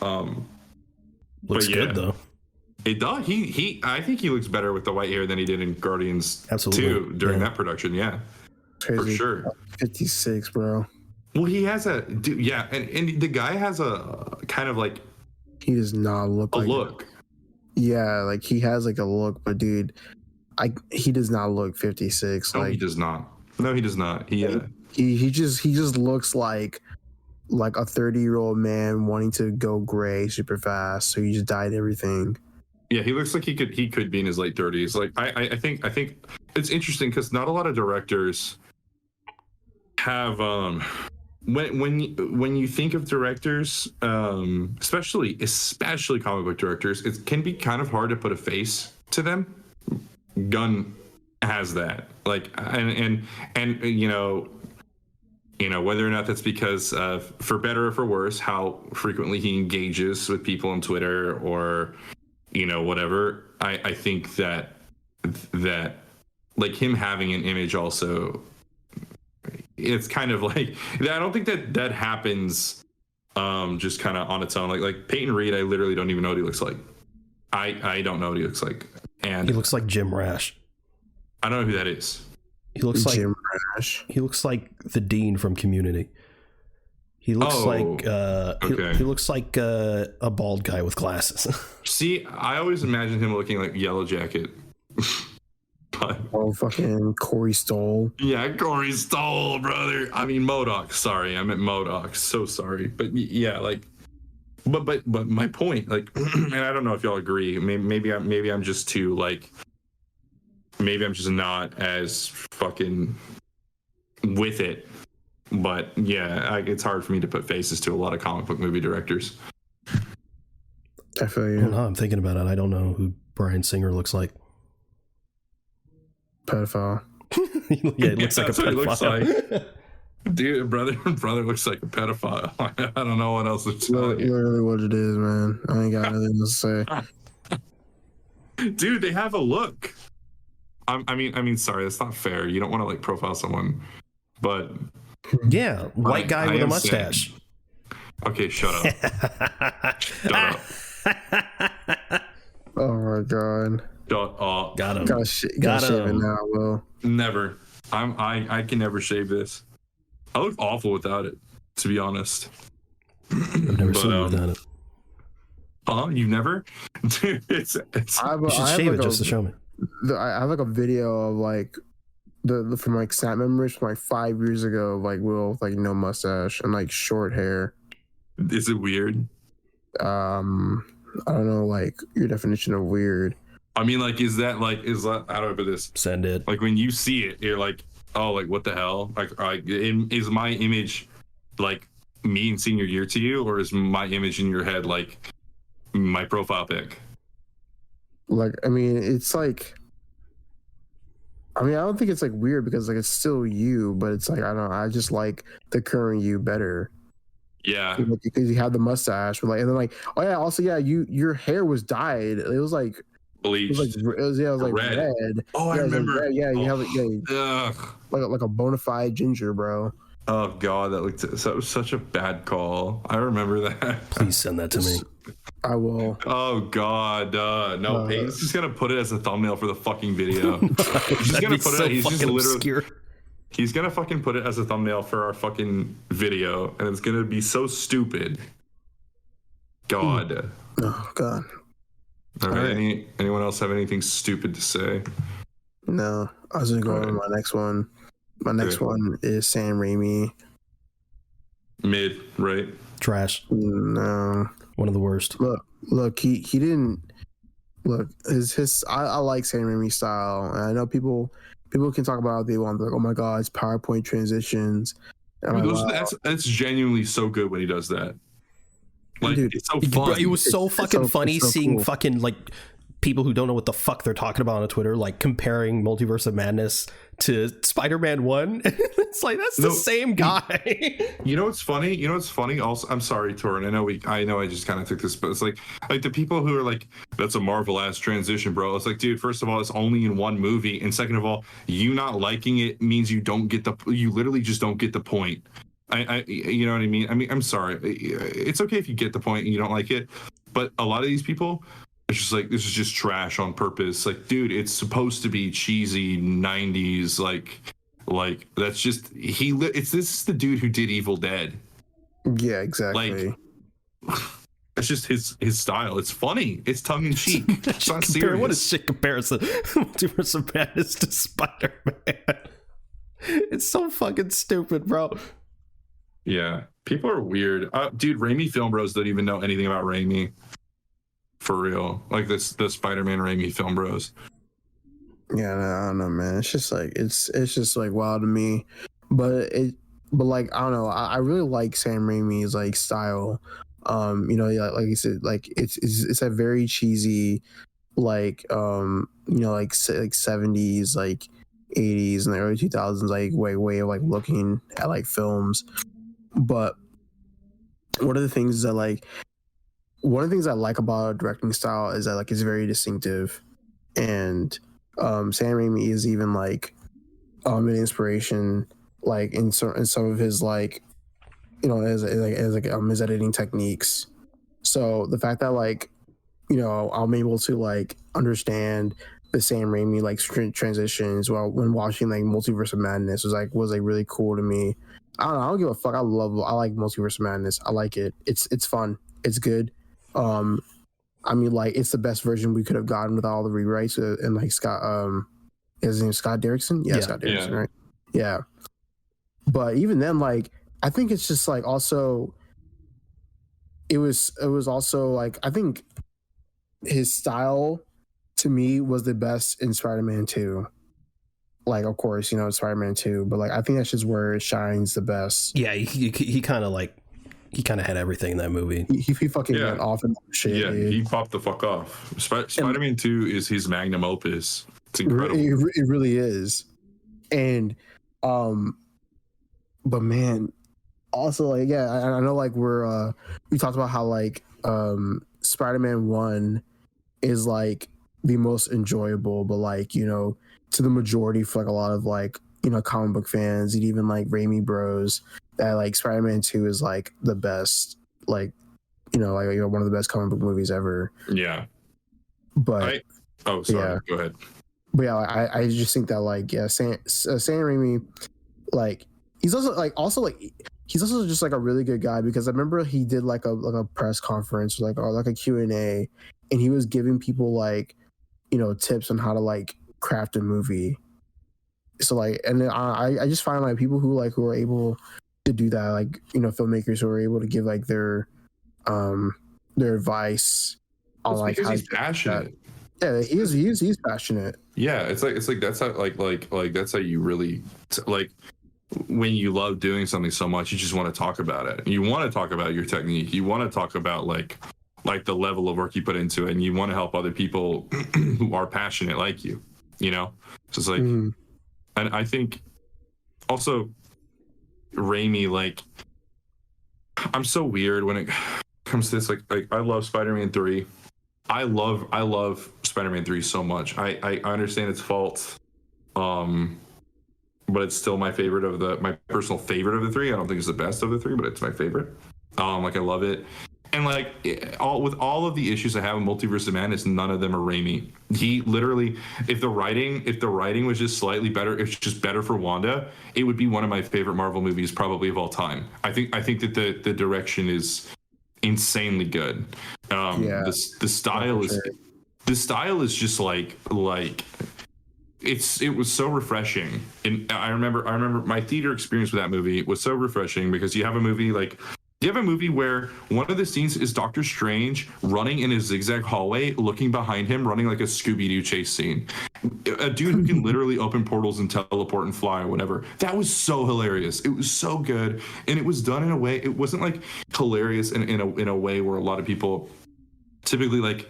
Looks good though. It does. I think he looks better with the white hair than he did in Guardians 2 during that production. Yeah, crazy. For sure. 56, bro. Well, he has and the guy has a kind of like, he does not look like look. Yeah, like he has like a look, but dude, he does not look 56. No, like he does not. No, he does not. He just looks like a 30-year-old man wanting to go gray super fast, so he just dyed everything. Yeah, he looks like he could be in his late 30s. Like I think it's interesting because not a lot of directors have when you think of directors, especially comic book directors, it can be kind of hard to put a face to them. Gunn has that, like, and you know whether or not that's because for better or for worse, how frequently he engages with people on Twitter or whatever. I think that like him having an image also. It's kind of like, I don't think that happens just kind of on its own. Like Peyton Reed, I literally don't even know what he looks like. I don't know what he looks like. And he looks like Jim Rash. I don't know who that is. He looks like Jim Rash. He looks like the Dean from Community. He looks he looks like a bald guy with glasses. See, I always imagined him looking like Yellow Jacket. Fucking Corey Stoll. Yeah, Corey Stoll, brother. I mean MODOK. Sorry, I meant MODOK. So sorry, but yeah, like, but my point, like, and I don't know if y'all agree. Maybe I'm just too like, maybe I'm just not as fucking with it. But yeah, it's hard for me to put faces to a lot of comic book movie directors. I feel you. Well, now I'm thinking about it. I don't know who Bryan Singer looks like. Pedophile. Yeah, it looks like a pedophile. Like. Dude, brother looks like a pedophile. I don't know what else to tell you. Literally what it is, man. I ain't got nothing to say. Dude, they have a look. I mean, sorry, that's not fair. You don't want to like profile someone, but yeah, white guy with a mustache. Saying, okay, shut up. Shut up. Oh my God. Shut up. Got him. Gotta shave it now, Will. Never. I can never shave this. I look awful without it, to be honest. I've never seen it without it. You've never? Dude, it's you should shave it just to show me. I have like a video of like from like Snap memories from like 5 years ago, like Will with like no mustache and like short hair. Is it weird? I don't know, like your definition of weird. I mean, like, is that how do I put this? Send it. Like when you see it, you're like, oh, like what the hell? Like, is my image like me in senior year to you, or is my image in your head like my profile pic? Like, I mean, it's like, I don't think it's like weird because like it's still you, but it's like I just like the current you better. Yeah, because you have the mustache, but like, and then like, oh yeah, also yeah, your hair was dyed. It was like bleached. It was like red. Oh, I remember. Like yeah, you have it. Like a bona fide ginger, bro. Oh God, that was such a bad call. I remember that. Please send that to me. I will. Oh God, no. Peyton's just gonna put it as a thumbnail for the fucking video. He's just gonna put it. He's just literally obscure. He's gonna fucking put it as a thumbnail for our fucking video, and it's gonna be so stupid. God. Oh God. All right. Anyone else have anything stupid to say? No, I was gonna go on my next one. My next one is Sam Raimi. Mid, right? Trash. No. One of the worst. Look, he didn't look his I like Sam Raimi's style. And I know people can talk about how they want, like, oh my God, it's PowerPoint transitions. Dude, that's genuinely so good when he does that. Like, dude, it's so fun. It was so fucking funny seeing cool. Fucking like people who don't know what the fuck they're talking about on Twitter, like comparing Multiverse of Madness to Spider-Man 1. It's like, that's the same guy. You know what's funny? Also, I'm sorry, Torin. I know I just kind of took this, but it's like the people who are like, that's a Marvel-ass transition, bro. It's like, dude, first of all, it's only in one movie. And second of all, you not liking it means you literally just don't get the point. You know what I mean? I mean, I'm sorry. It's okay if you get the point and you don't like it. But a lot of these people, it's just like, this is just trash on purpose. Like, dude, it's supposed to be cheesy 90s. Like that's just, this is the dude who did Evil Dead. Yeah, exactly. Like, it's just his style. It's funny. It's tongue in cheek. It's not serious. What a shit comparison. Multiverse of Madness to Spider-Man. It's so fucking stupid, bro. Yeah, people are weird. Dude, Raimi film bros don't even know anything about Raimi. For real. Like the Spider-Man Raimi film bros. Yeah, I don't know, man. It's just like it's just like wild to me. But like, I don't know. I really like Sam Raimi's like style. You know, like you said, like it's a very cheesy, like you know, like 70s, like 80s and the early 2000s, like way of like looking at like films. But one of the things I like about a directing style is that like it's very distinctive, and Sam Raimi is even like an inspiration, like in some of his, like, you know, as his editing techniques. So the fact that, like, you know, I'm able to like understand the Sam Raimi like transitions while when watching like Multiverse of Madness was really cool to me. I don't give a fuck. I like Multiverse of Madness. I like it. It's fun. It's good. I mean, like, it's the best version we could have gotten with all the rewrites and like Scott, his name is Scott Derrickson? Yeah, Scott Derrickson, right? Yeah. But even then, like, I think it's just like also it was also like, I think his style to me was the best in Spider-Man 2. Like, of course, you know, Spider-Man 2, but like I think that's just where it shines the best. Yeah, he kind of had everything in that movie. He fucking went off and shit. Yeah, dude. he popped the fuck off. Spider-Man 2 is his magnum opus. It's incredible. It really is. And but man, also, like, yeah, I know, like, we talked about how like Spider-Man 1 is like the most enjoyable, but like, you know, to the majority, for like a lot of like, you know, comic book fans and even like Raimi bros, that like Spider-Man 2 is like the best, like, you know, like, you know, one of the best comic book movies ever. Yeah. But go ahead. But yeah, I just think that, like, yeah, Sam Raimi, like, he's also just like a really good guy, because I remember he did like a press conference, or like a Q&A, and he was giving people, like, you know, tips on how to like craft a movie. So like, and then I just find like people who are able to do that, like, you know, filmmakers who are able to give like their advice on like how he's passionate. Yeah, he's passionate. Yeah, it's like that's how like that's how you really like, when you love doing something so much, you just want to talk about it. You want to talk about your technique. You want to talk about like the level of work you put into it, and you want to help other people who are passionate like you. You know, so it's like, and I think also Raimi, like, I'm so weird when it comes to this. Like I love Spider-Man 3. I love Spider-Man 3 so much. I understand its faults, but it's still my favorite my personal favorite of the three. I don't think it's the best of the three, but it's my favorite. Like, I love it. And like, with all of the issues I have in Multiverse of Madness, none of them are Raimi. He literally, if the writing was just slightly better, if it's just better for Wanda, it would be one of my favorite Marvel movies probably of all time. I think that the direction is insanely good. The style is the style is just like it was so refreshing. And I remember my theater experience with that movie was so refreshing because you have a movie where one of the scenes is Doctor Strange running in a zigzag hallway, looking behind him, running like a Scooby-Doo chase scene. A dude who can literally open portals and teleport and fly or whatever. That was so hilarious. It was so good. And it was done in a way, it wasn't like hilarious in a way where a lot of people typically like,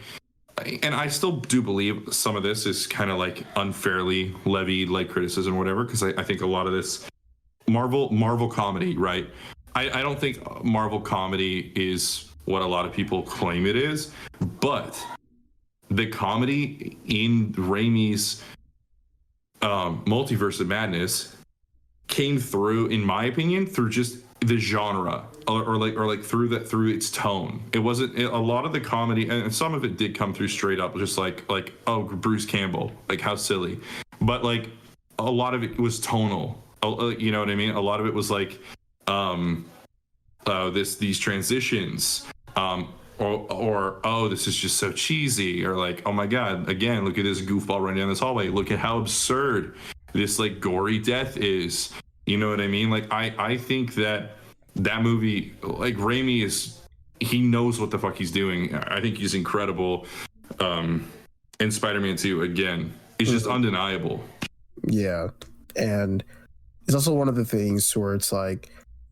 and I still do believe some of this is kind of like unfairly levied like criticism or whatever, because I think a lot of this Marvel comedy, right? I don't think Marvel comedy is what a lot of people claim it is, but the comedy in Raimi's Multiverse of Madness came through, in my opinion, through just the genre or through its tone. It wasn't a lot of the comedy, and some of it did come through straight up, just like oh, Bruce Campbell, like how silly, but like a lot of it was tonal. You know what I mean? A lot of it was like these transitions, or oh, this is just so cheesy, or like, oh my god, again, look at this goofball running down this hallway, look at how absurd this like gory death is. You know what I mean? Like I think that movie, like Raimi he knows what the fuck he's doing. I think he's incredible. And Spider-Man 2 again is just undeniable. Yeah, and it's also one of the things where it's like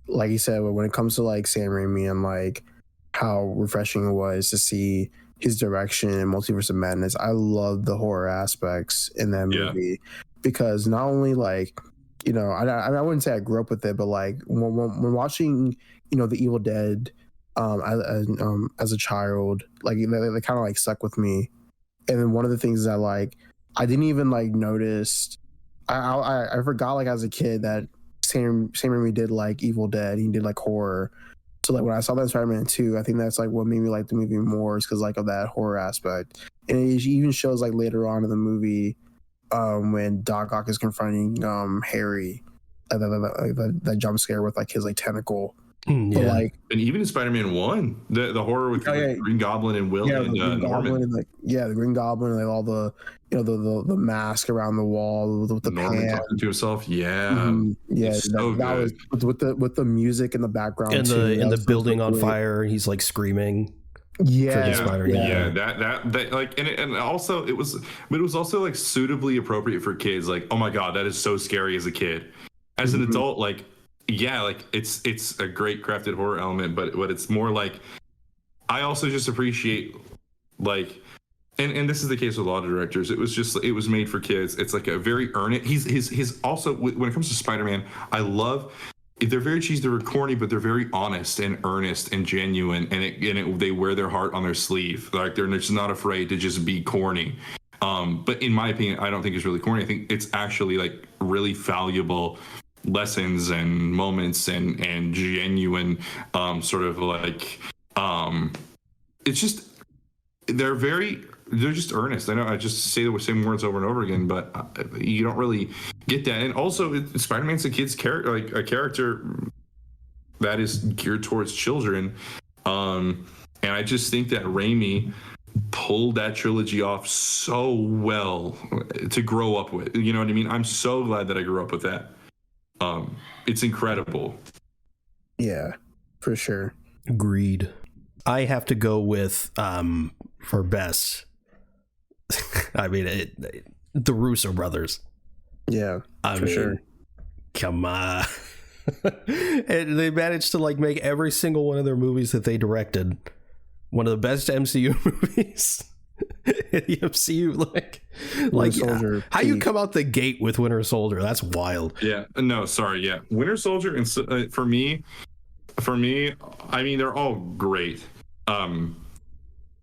you said, when it comes to like Sam Raimi and like how refreshing it was to see his direction in Multiverse of Madness. I love the horror aspects in that movie because not only like, you know, I wouldn't say I grew up with it, but like when watching, you know, The Evil Dead as a child, like they kind of like stuck with me. And then one of the things that like I didn't even like notice, I forgot like as a kid that Sam Raimi did like Evil Dead. He did like horror. So like when I saw that Spider-Man 2, I think that's like what made me like the movie more, is because like of that horror aspect. And it even shows like later on in the movie when Doc Ock is confronting Harry, that jump scare with like his like tentacle. But, like, and even in Spider-Man 1, the horror with Green Goblin and Will and Norman. And, like, the Green Goblin and like all the, you know, the mask around the wall with the Norman pan. talking to himself. Yeah. That was with the music in the background and the building on fire. He's like screaming. That like, and also it was also like suitably appropriate for kids. Like, oh my god, that is so scary as a kid. As an adult, like, yeah, like it's a great crafted horror element, but it's more like, I also just appreciate like, and this is the case with a lot of directors. It was made for kids. It's like a very earnest. He's also, when it comes to Spider-Man, I love. They're very cheesy, they're corny, but they're very honest and earnest and genuine, and they wear their heart on their sleeve. Like they're just not afraid to just be corny. But in my opinion, I don't think it's really corny. I think it's actually like really valuable lessons and moments and genuine sort of like it's just they're just earnest. I know I just say the same words over and over again, but you don't really get that. And also, Spider-Man's a kid's character, like a character that is geared towards children. And I just think that Raimi pulled that trilogy off so well to grow up with. You know what I mean? I'm so glad that I grew up with that. It's incredible. Yeah, for sure. Agreed. I have to go with for best. I mean, the Russo brothers. Yeah, for sure. Come on. And they managed to like make every single one of their movies that they directed one of the best MCU movies in the MCU. Like Soldier, how you come out the gate with Winter Soldier? That's wild. Yeah. No, sorry. Yeah, Winter Soldier and for me, I mean, they're all great.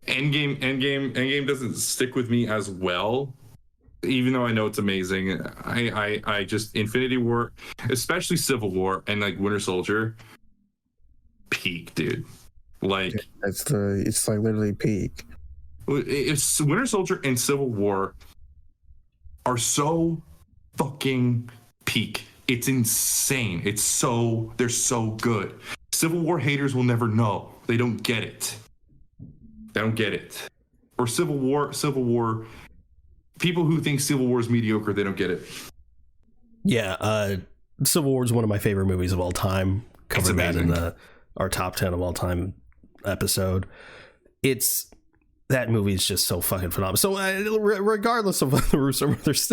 Endgame doesn't stick with me as well, even though I know it's amazing. I just Infinity War, especially Civil War and like Winter Soldier, peak, dude. Like it's like literally peak. It's Winter Soldier and Civil War are so fucking peak. It's insane. They're so good. Civil War haters will never know. They don't get it. They don't get it. Or Civil War, people who think Civil War is mediocre, they don't get it. Yeah, Civil War is one of my favorite movies of all time. Covered that in our top 10 of all time episode. That movie is just so fucking phenomenal. So regardless of what the Russo brothers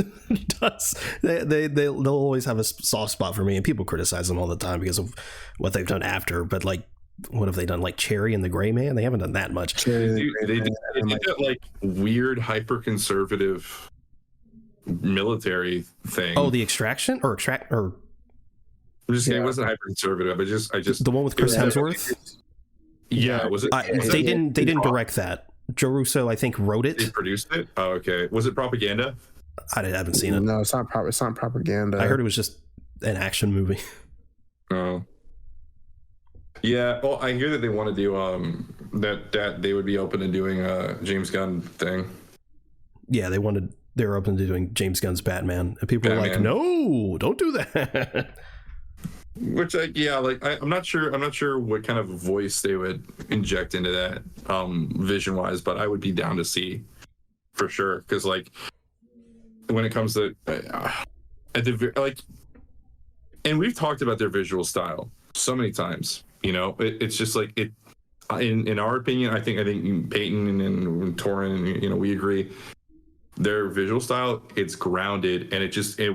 does, they'll always have a soft spot for me, and people criticize them all the time because of what they've done after. But like, what have they done? Like Cherry and the Gray Man? They haven't done that much. They did that like weird hyper conservative military thing. Oh, the Extraction or Extract or. I'm just saying, it wasn't hyper conservative. I just the one with Chris Hemsworth. Yeah, was it? They didn't direct that. Joe Russo, I think, wrote it. They produced it. Oh, okay. Was it propaganda? I haven't seen it. No, it's not propaganda. I heard it was just an action movie. Oh. Yeah. Well, I hear that they want to do that they would be open to doing a James Gunn thing. Yeah, they were open to doing James Gunn's Batman, and people were like, "No, don't do that." Which, I'm not sure what kind of voice they would inject into that, vision wise, but I would be down to see for sure. Because like, when it comes to and we've talked about their visual style so many times. You know, it's just like it. In our opinion, I think Peyton and Torin, you know, we agree. Their visual style, it's grounded, and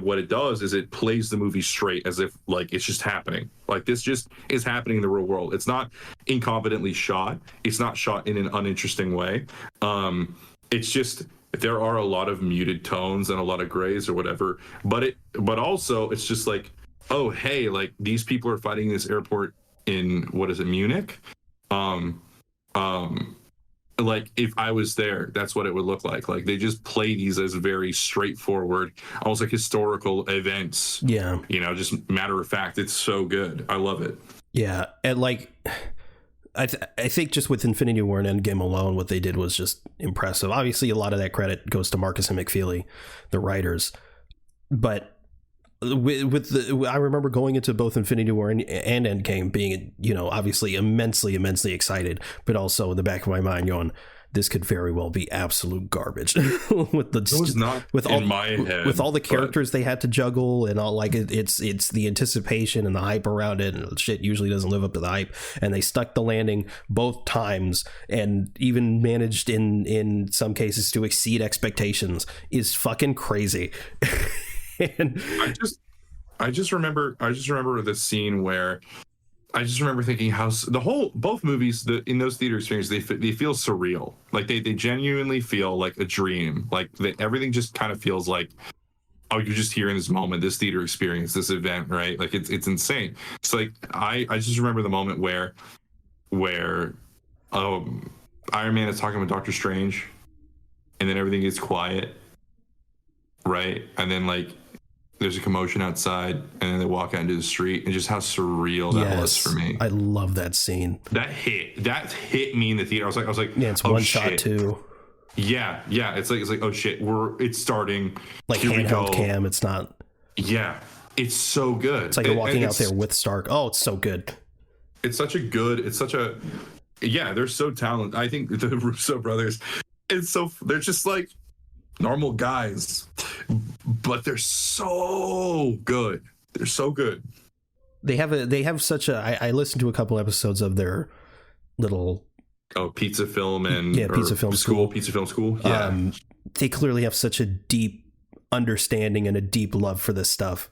what it does is it plays the movie straight as if like it's just happening. Like this just is happening in the real world. It's not incompetently shot. It's not shot in an uninteresting way. It's just there are a lot of muted tones and a lot of grays or whatever. But also it's just like, oh hey, like these people are fighting in this airport in Munich. Like if I was there, that's what it would look like. Like they just play these as very straightforward, almost like historical events. Yeah. You know, just matter of fact. It's so good. I love it. Yeah. And like, I think just with Infinity War and Endgame alone, what they did was just impressive. Obviously, a lot of that credit goes to Marcus and McFeely, the writers. But I remember going into both Infinity War and Endgame being, you know, obviously immensely excited, but also in the back of my mind going, this could very well be absolute garbage. with all the characters they had to juggle and all, like it's the anticipation and the hype around it, and shit usually doesn't live up to the hype, and they stuck the landing both times and even managed in some cases to exceed expectations is fucking crazy. And I just remember the scene where I just remember thinking how both movies in those theater experiences, they feel surreal. Like they genuinely feel like a dream. Like everything just kind of feels like, oh, you're just here in this moment, this theater experience, this event, right? Like it's insane. It's like I just remember the moment where Iron Man is talking with Doctor Strange, and then everything gets quiet, right? And then like there's a commotion outside, and then they walk out into the street, and just how surreal that was for me. I love that scene. That hit me in the theater. I was like, yeah, it's one shot too. Yeah. It's like, oh shit, it's starting. Like handheld cam. It's not. Yeah, it's so good. It's like you're walking out there with Stark. Oh, it's so good. Yeah, they're so talented. I think the Russo brothers, they're just like normal guys, but they're so good. They're so good. They have such a. I listened to a couple episodes of their little pizza film pizza film school. Yeah, they clearly have such a deep understanding and a deep love for this stuff.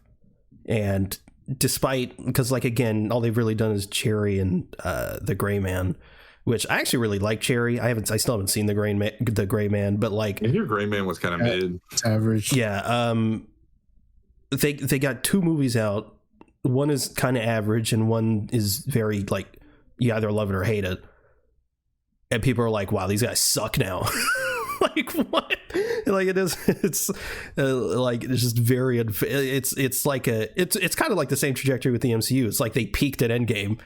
And because like again, all they've really done is Cherry and the Gray Man, which I actually really like Cherry. I still haven't seen the Gray Man, but like your Gray Man was kind of mid. It's average. Yeah. They got two movies out. One is kind of average, and one is very like you either love it or hate it. And people are like, "Wow, these guys suck now." Like what? Like it's like it's just very it's like it's kind of like the same trajectory with the MCU. It's like they peaked at Endgame.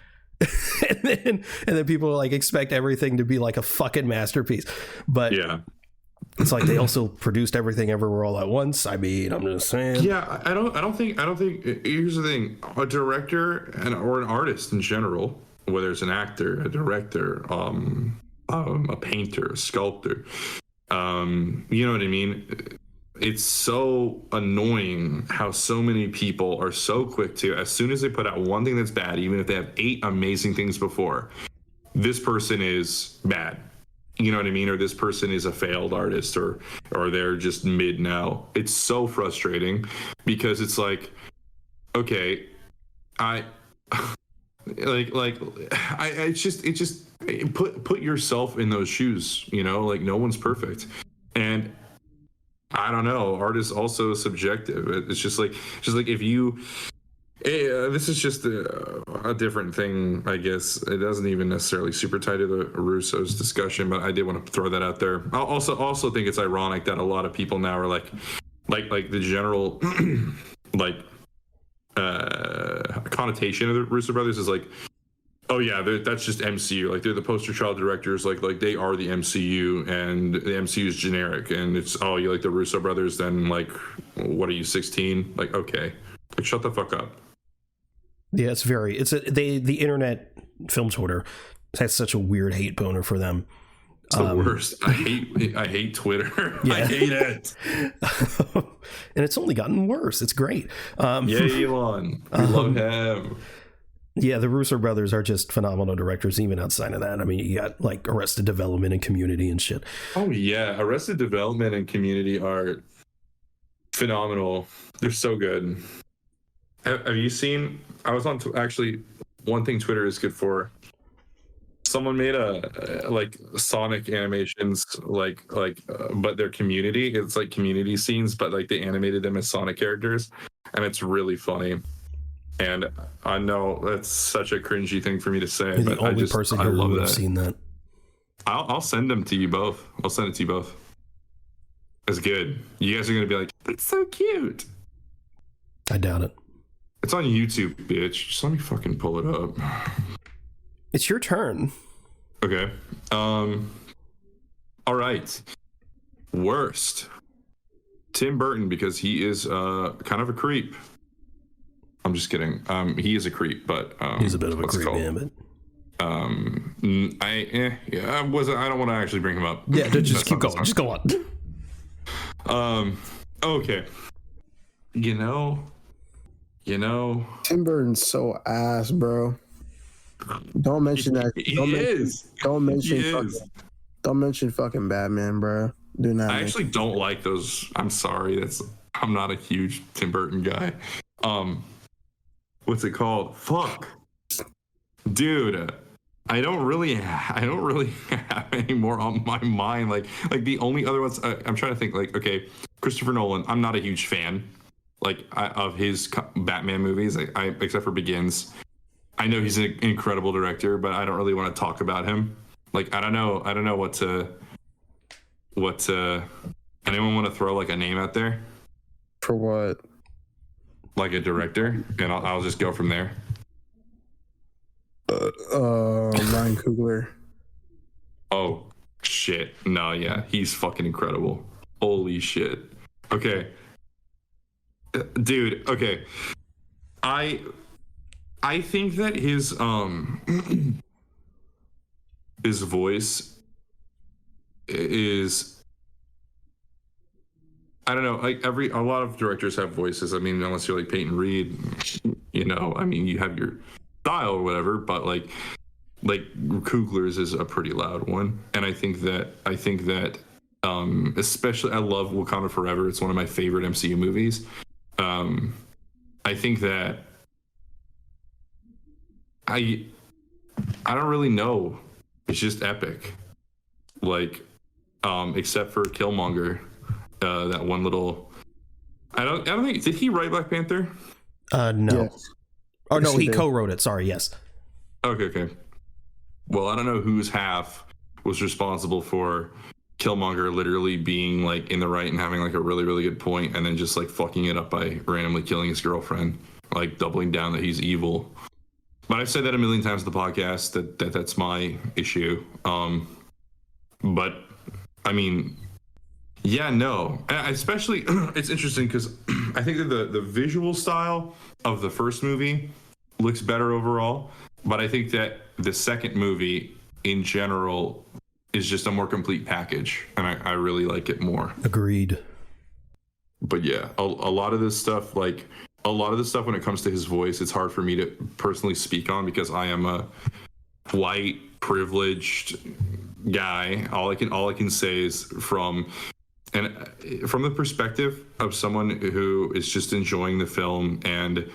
and then people like expect everything to be like a fucking masterpiece, but yeah, it's like they also produced everything everywhere all at once. I mean, I'm just saying. Yeah, I don't think. Here's the thing: a director or an artist in general, whether it's an actor, a director, a painter, a sculptor, you know what I mean? It's so annoying how so many people are so quick to, as soon as they put out one thing that's bad, even if they have 8 amazing things before, this person is bad. You know what I mean? Or this person is a failed artist, or they're just mid now. It's so frustrating because it's like, okay, put yourself in those shoes, you know, like no one's perfect. And I don't know, art is also subjective. It's just like if you, this is just a different thing, I guess. It doesn't even necessarily super tie to the Russo's discussion, but I did want to throw that out there. I also think it's ironic that a lot of people now are like the general connotation of the Russo brothers is like, oh yeah, that's just MCU. Like they're the poster child directors. Like they are the MCU, and the MCU is generic. And it's, oh, you like the Russo brothers? Then like, what are you, 16? Like, okay, like shut the fuck up. Yeah, the internet film Twitter has such a weird hate boner for them. It's the worst. I hate Twitter. Yeah. I hate it. And it's only gotten worse. It's great. Yeah, Elon. We love him. Yeah, the Russo brothers are just phenomenal directors, even outside of that. I mean, you got like Arrested Development and Community and shit. Oh, yeah. Arrested Development and Community are phenomenal. They're so good. Have you seen, I was on, actually, one thing Twitter is good for. Someone made a like Sonic animations, but they're Community. It's like Community scenes, but like they animated them as Sonic characters, and it's really funny. And I know that's such a cringy thing for me to say, You're but the only person I who love would that. have seen that. I'll send them to you both. I'll send it to you both. It's good. You guys are gonna be like, that's so cute. I doubt it. It's on YouTube, bitch. Just let me fucking pull it up. It's your turn. Okay. All right. Worst. Tim Burton, because he is kind of a creep. I'm just kidding. He is a creep, but he's a bit of a creep, yeah, but I don't want to actually bring him up. Yeah, just keep going. Just go on. Okay. You know, Tim Burton's so ass, bro. Don't mention that. Don't mention fucking Batman, bro. Do not. I actually don't like those. I'm sorry. I'm not a huge Tim Burton guy. What's it called? Fuck, dude. I don't really have any more on my mind. Like the only other ones I'm trying to think. Like, okay, Christopher Nolan. I'm not a huge fan. Of his Batman movies. I except for Begins. I know he's an incredible director, but I don't really want to talk about him. Like, I don't know what to anyone want to throw like a name out there? For what? Like a director, and I'll just go from there. Ryan Coogler. Oh shit. No, yeah, he's fucking incredible. Holy shit. Okay. Dude, okay. I think that his his voice is, I don't know, like a lot of directors have voices. I mean, unless you're like Peyton Reed, you know, I mean, you have your style or whatever, but like Coogler's is a pretty loud one. And I think that especially, I love Wakanda Forever. It's one of my favorite MCU movies. I think that I don't really know. It's just epic. Like, except for Killmonger, that one little. I don't think, did he write Black Panther? No. Yes. Oh no, he did. co-wrote it. Sorry, yes. Okay. Well, I don't know whose half was responsible for Killmonger literally being like in the right and having like a really, really good point, and then just like fucking it up by randomly killing his girlfriend, like doubling down that he's evil. But I've said that a million times in the podcast that's my issue. But I mean, yeah, no, especially it's interesting because I think that the visual style of the first movie looks better overall. But I think that the second movie in general is just a more complete package, and I really like it more. Agreed. But yeah, a lot of this stuff, like a lot of the stuff when it comes to his voice, it's hard for me to personally speak on because I am a white privileged guy. All I can say is from the perspective of someone who is just enjoying the film and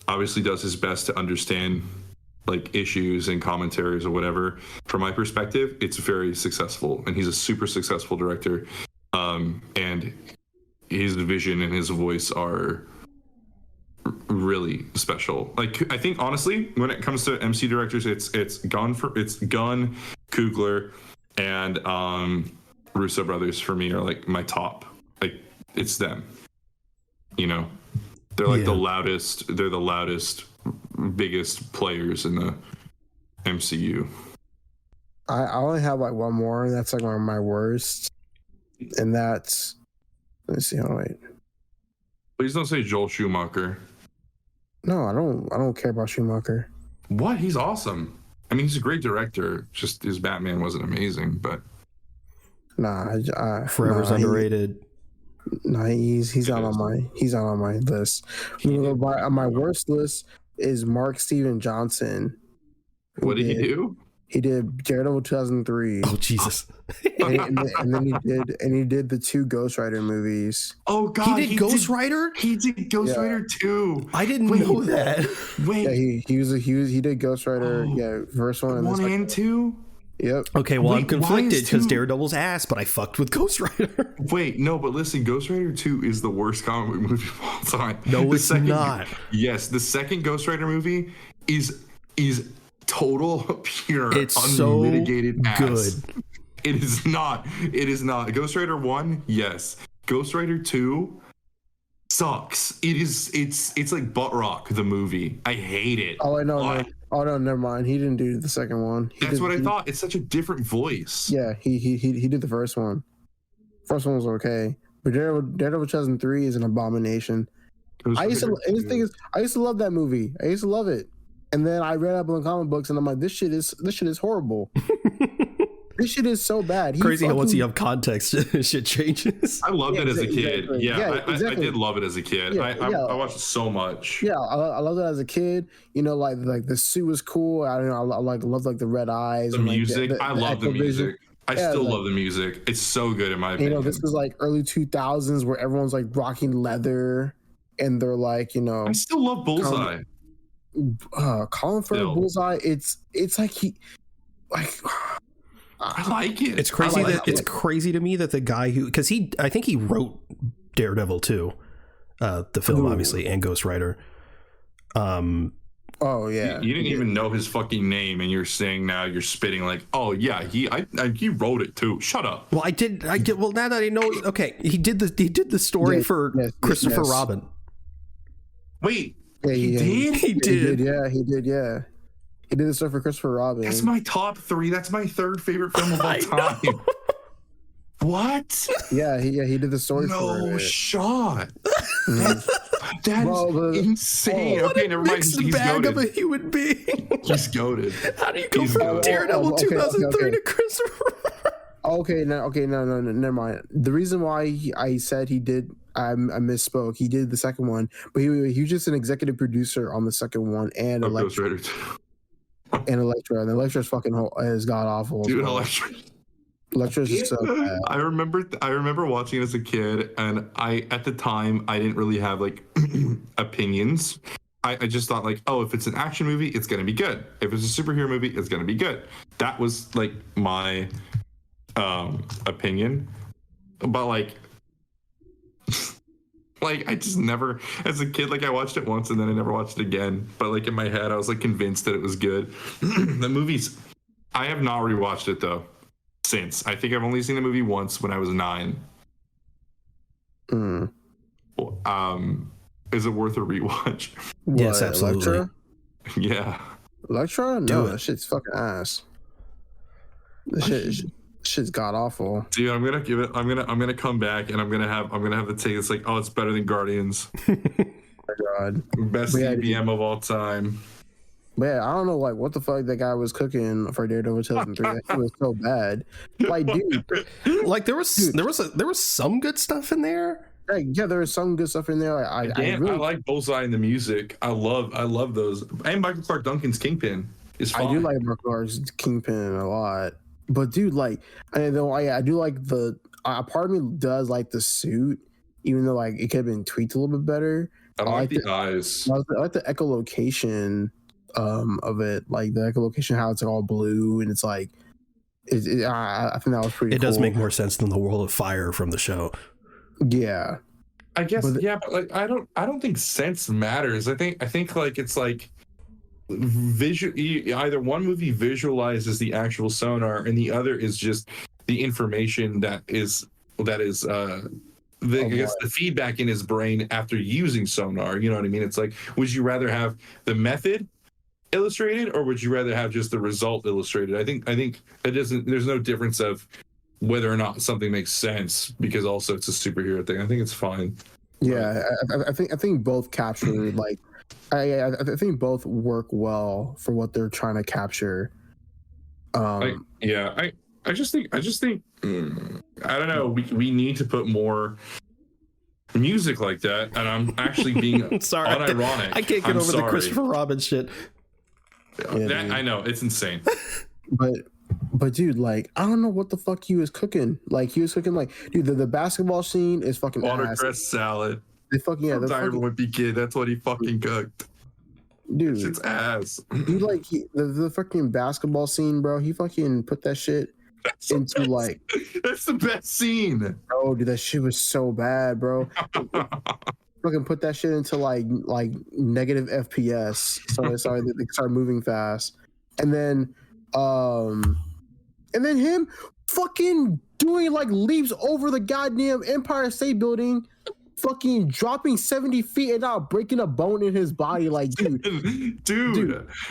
obviously does his best to understand like issues and commentaries or whatever. From my perspective, it's very successful, and he's a super successful director. And his vision and his voice are really special. Like, I think honestly, when it comes to MC directors, it's Gunn, Coogler, and Russo brothers for me are like my top. Like, it's them. You know, they're like the loudest. They're the loudest, biggest players in the MCU. I only have like one more, and that's like one of my worst. And that's, let's see. Oh wait. Please don't say Joel Schumacher. No, I don't care about Schumacher. What? He's awesome. I mean, he's a great director. Just his Batman wasn't amazing, but Forever's underrated. He's not on my list. My worst list is Mark Steven Johnson. What did he do? He did Daredevil 2003. Oh Jesus! and then he did the 2 Ghost Rider movies. Oh God, he did Ghost Rider. He did Ghost Rider 2. I didn't know that. Wait, yeah, he did Ghost Rider. First one and 2. Yep. Okay, well, I'm conflicted because Daredevil's ass, but I fucked with Ghost Rider. Wait, no, but listen, Ghost Rider 2 is the worst comic book movie of all time. No, it's not. Yes, the second Ghost Rider movie is total, pure, it's unmitigated so ass. Good. It is not. It is not. Ghost Rider 1, yes. Ghost Rider 2 sucks. It's like Butt Rock, the movie. I hate it. Oh, I know. Oh no, never mind. He didn't do the second one. That's what I thought. It's such a different voice. Yeah, he did the first one. First one was okay, but Daredevil 2003 is an abomination. I used to love that movie. I used to love it, and then I read up on comic books, and I'm like, this shit is horrible. This shit is so bad. Crazy how once you have context, shit changes. I loved it as a kid. Exactly. I did love it as a kid. I watched it so much. Yeah, I loved it as a kid. You know, like the suit was cool. I don't know. I loved like the red eyes. The and, music. Like, I love the music. I still love the music. It's so good in my opinion. You know, this is like early 2000s where everyone's like rocking leather, and they're like, you know. I still love Bullseye. Colin Firth, Bullseye. It's like I like it. It's crazy it's crazy to me that the guy because I think he wrote Daredevil too, the film obviously, and Ghost Rider. Oh yeah, you didn't even know his fucking name, and you're saying now you're spitting like, oh yeah, he wrote it too. Shut up. Well, I did. Well, now that I know, okay, he did the story for Christopher Robin. Wait, yeah, he did. He did. Yeah. He did the stuff for Christopher Robin. That's my top 3. That's my 3rd favorite film of all time. What? Yeah, he did the story for it. No shot. That's insane. Okay, never mind. He's bag goated. Of a human being. He's goated. How do you go from Daredevil 2003 to Christopher? Okay, no, never mind. The reason why I said he did, I misspoke. He did the second one, but he was just an executive producer on the second one and Electra. And Electra. And Electra's fucking is god awful. Dude, well. Electra's just so bad. I remember watching it as a kid, and at the time I didn't really have like opinions. I just thought like, oh, if it's an action movie, it's gonna be good. If it's a superhero movie, it's gonna be good. That was like my opinion. But like I just never, as a kid, like I watched it once and then I never watched it again. But like in my head, I was like convinced that it was good. The movies, I have not rewatched it though since. I think I've only seen the movie once when I was 9. Is it worth a rewatch? Yes, absolutely. Electra? Yeah. Electra? No, that shit's fucking ass. Shit's god awful. Dude, I'm gonna come back and I'm gonna have the take. It's like, oh, it's better than Guardians. Oh my god. Best EBM of all time. But yeah, I don't know, like, what the fuck that guy was cooking for Daredevil 2003. It was so bad. Like, dude, like there was some good stuff in there. Like, yeah, there was some good stuff in there. Like, I like Bullseye and the music. I love those. And Michael Clark Duncan's Kingpin is fine. I do like Michael Clark's Kingpin a lot. But dude, like, I do like the part of me does like the suit, even though like it could have been tweaked a little bit better. I like the eyes. I like the echolocation of it, like the echolocation, how it's all blue and it's like I think that was pretty It cool. does make more sense than the World of Fire from the show. Yeah, I guess, but like I don't think sense matters. I think like it's like either one movie visualizes the actual sonar and the other is just the information that is I guess the feedback in his brain after using sonar. You know what I mean? It's like, would you rather have the method illustrated or would you rather have just the result illustrated? I think it doesn't. There's no difference of whether or not something makes sense, because also it's a superhero thing. I think it's fine. Yeah, I think both capture like I think both work well for what they're trying to capture. I just think I don't know. We need to put more music like that, and I'm actually being sorry, unironic. I can't get over the Christopher Robin shit. Yeah, I know, it's insane. But dude, like, I don't know what the fuck he was cooking. Like, he was cooking, like, dude, the basketball scene is fucking watercress salad. They fucking, yeah, the wimpy kid. That's what he fucking cooked. Dude, it's ass. Dude, like, the fucking basketball scene, bro. He fucking put that shit into like. That's the best scene. Oh, dude, that shit was so bad, bro. Fucking put that shit into like negative FPS. So they started moving fast, and then him fucking doing like leaps over the goddamn Empire State Building, fucking dropping 70 feet and not breaking a bone in his body. Like, dude, you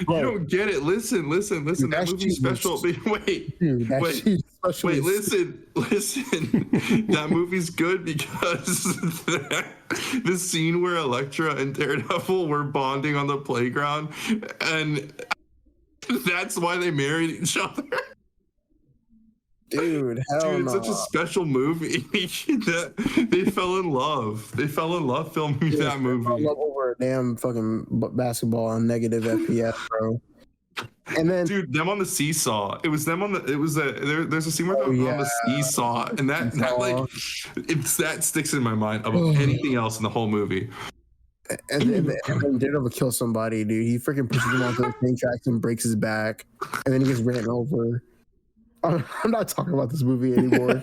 don't get it. Listen. Dude, that movie's special. Wait, listen. That movie's good because the scene where Elektra and Daredevil were bonding on the playground, and that's why they married each other. Dude, it's such a special movie. They fell in love. They fell in love filming that movie. Fell in love over a damn fucking basketball on negative FPS, bro. And then, dude, them on the seesaw. It was them on the. It was there's a scene where they're on the seesaw, and that that sticks in my mind above anything else in the whole movie. And then Daredevil kills somebody, dude. He freaking pushes him onto the train tracks and breaks his back, and then he gets ran over. I'm not talking about this movie anymore.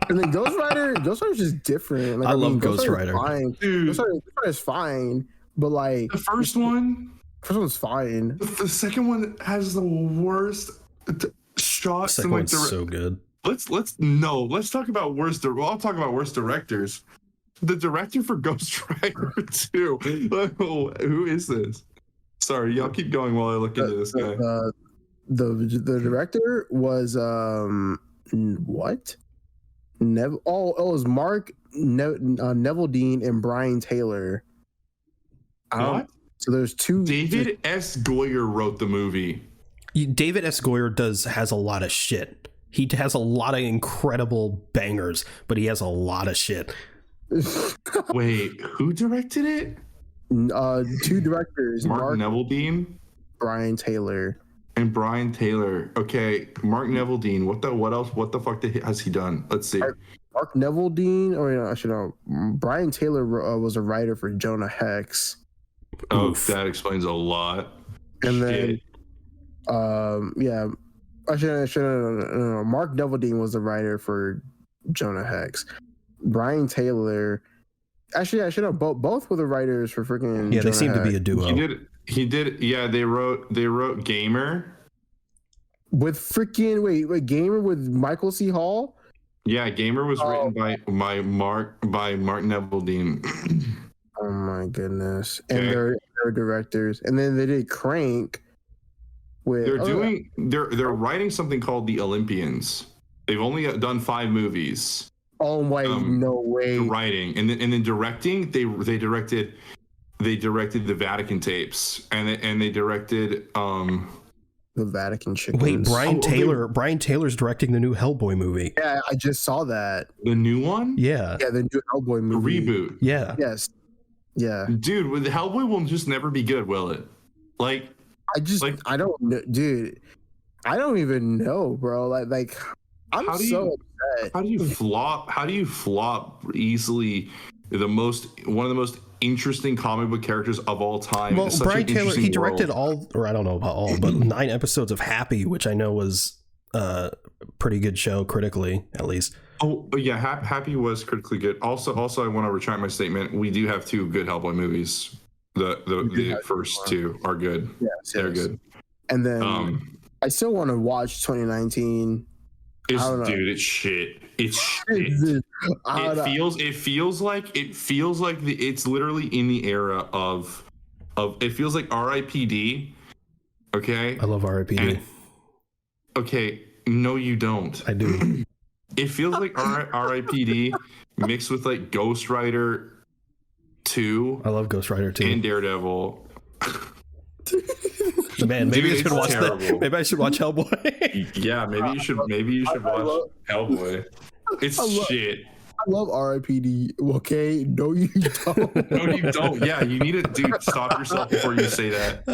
And then Ghost Rider's just different. Like, I love Ghost Rider. Dude, Ghost Rider is fine, but like the first one's fine. The second one has the worst shots. The second one's so good. Let's talk about worst. Well, I'll talk about worst directors. The director for Ghost Rider 2. Who is this? Sorry, y'all keep going while I look into this guy. The director was what? It was Mark Neville Dean and Brian Taylor. What? So there's two. David S. Goyer wrote the movie. David S. Goyer has a lot of shit. He has a lot of incredible bangers, but he has a lot of shit. Wait, who directed it? Two directors. Mark Neville Dean, Brian Taylor. And Brian Taylor. Okay, Mark Neville Dean. What else? What the fuck has he done? Let's see. Mark Neville Dean, Brian Taylor was a writer for Jonah Hex. Oh, oof. That explains a lot. And then, Mark Neville Dean was the writer for Jonah Hex. Brian Taylor, actually, I should have both were the writers for freaking. Yeah, Jonah they seem Hex. to be a duo. He did. Yeah, they wrote Gamer. With freaking Gamer with Michael C. Hall. Yeah, Gamer was written by Mark Neville Dean. Oh my goodness! Okay. And they're directors, and then they did Crank. They're writing something called The Olympians. They've only done 5 movies. Oh my, no way! Writing and then directing. They directed they directed the Vatican tapes, and they directed the Vatican chickens. Wait, Brian Taylor's directing the new Hellboy movie. Yeah, I just saw that. the new one. Yeah. Yeah, the new Hellboy movie. Reboot. Yeah. Yes. Yeah. Dude, with Hellboy will just never be good, will it? Like, I don't know, dude. I don't even know, bro. Like I'm so upset. How do you flop easily one of the most interesting comic book characters of all time? Well, Brian Taylor, he directed all, or I don't know about all, but 9 episodes of Happy, which I know was a pretty good show critically, at least. Oh yeah, Happy was critically good. Also, I want to retract my statement. We do have 2 good Hellboy movies. The first 2 are good. Yes, they're good. And then I still want to watch 2019. Dude, it's shit. It's shit. It feels like it's literally in the era of it feels like R.I.P.D. Okay, I love R.I.P.D. Okay, no, you don't. I do. It feels like R.I.P.D. mixed with like Ghost Rider 2. I love Ghost Rider 2 and Daredevil. Man, maybe I should watch that. Maybe I should watch Hellboy. Yeah, maybe you should watch Hellboy. It's shit. I love R.I.P.D. Okay, no, you don't. No, you don't. Yeah, you need to, dude. Stop yourself before you say that.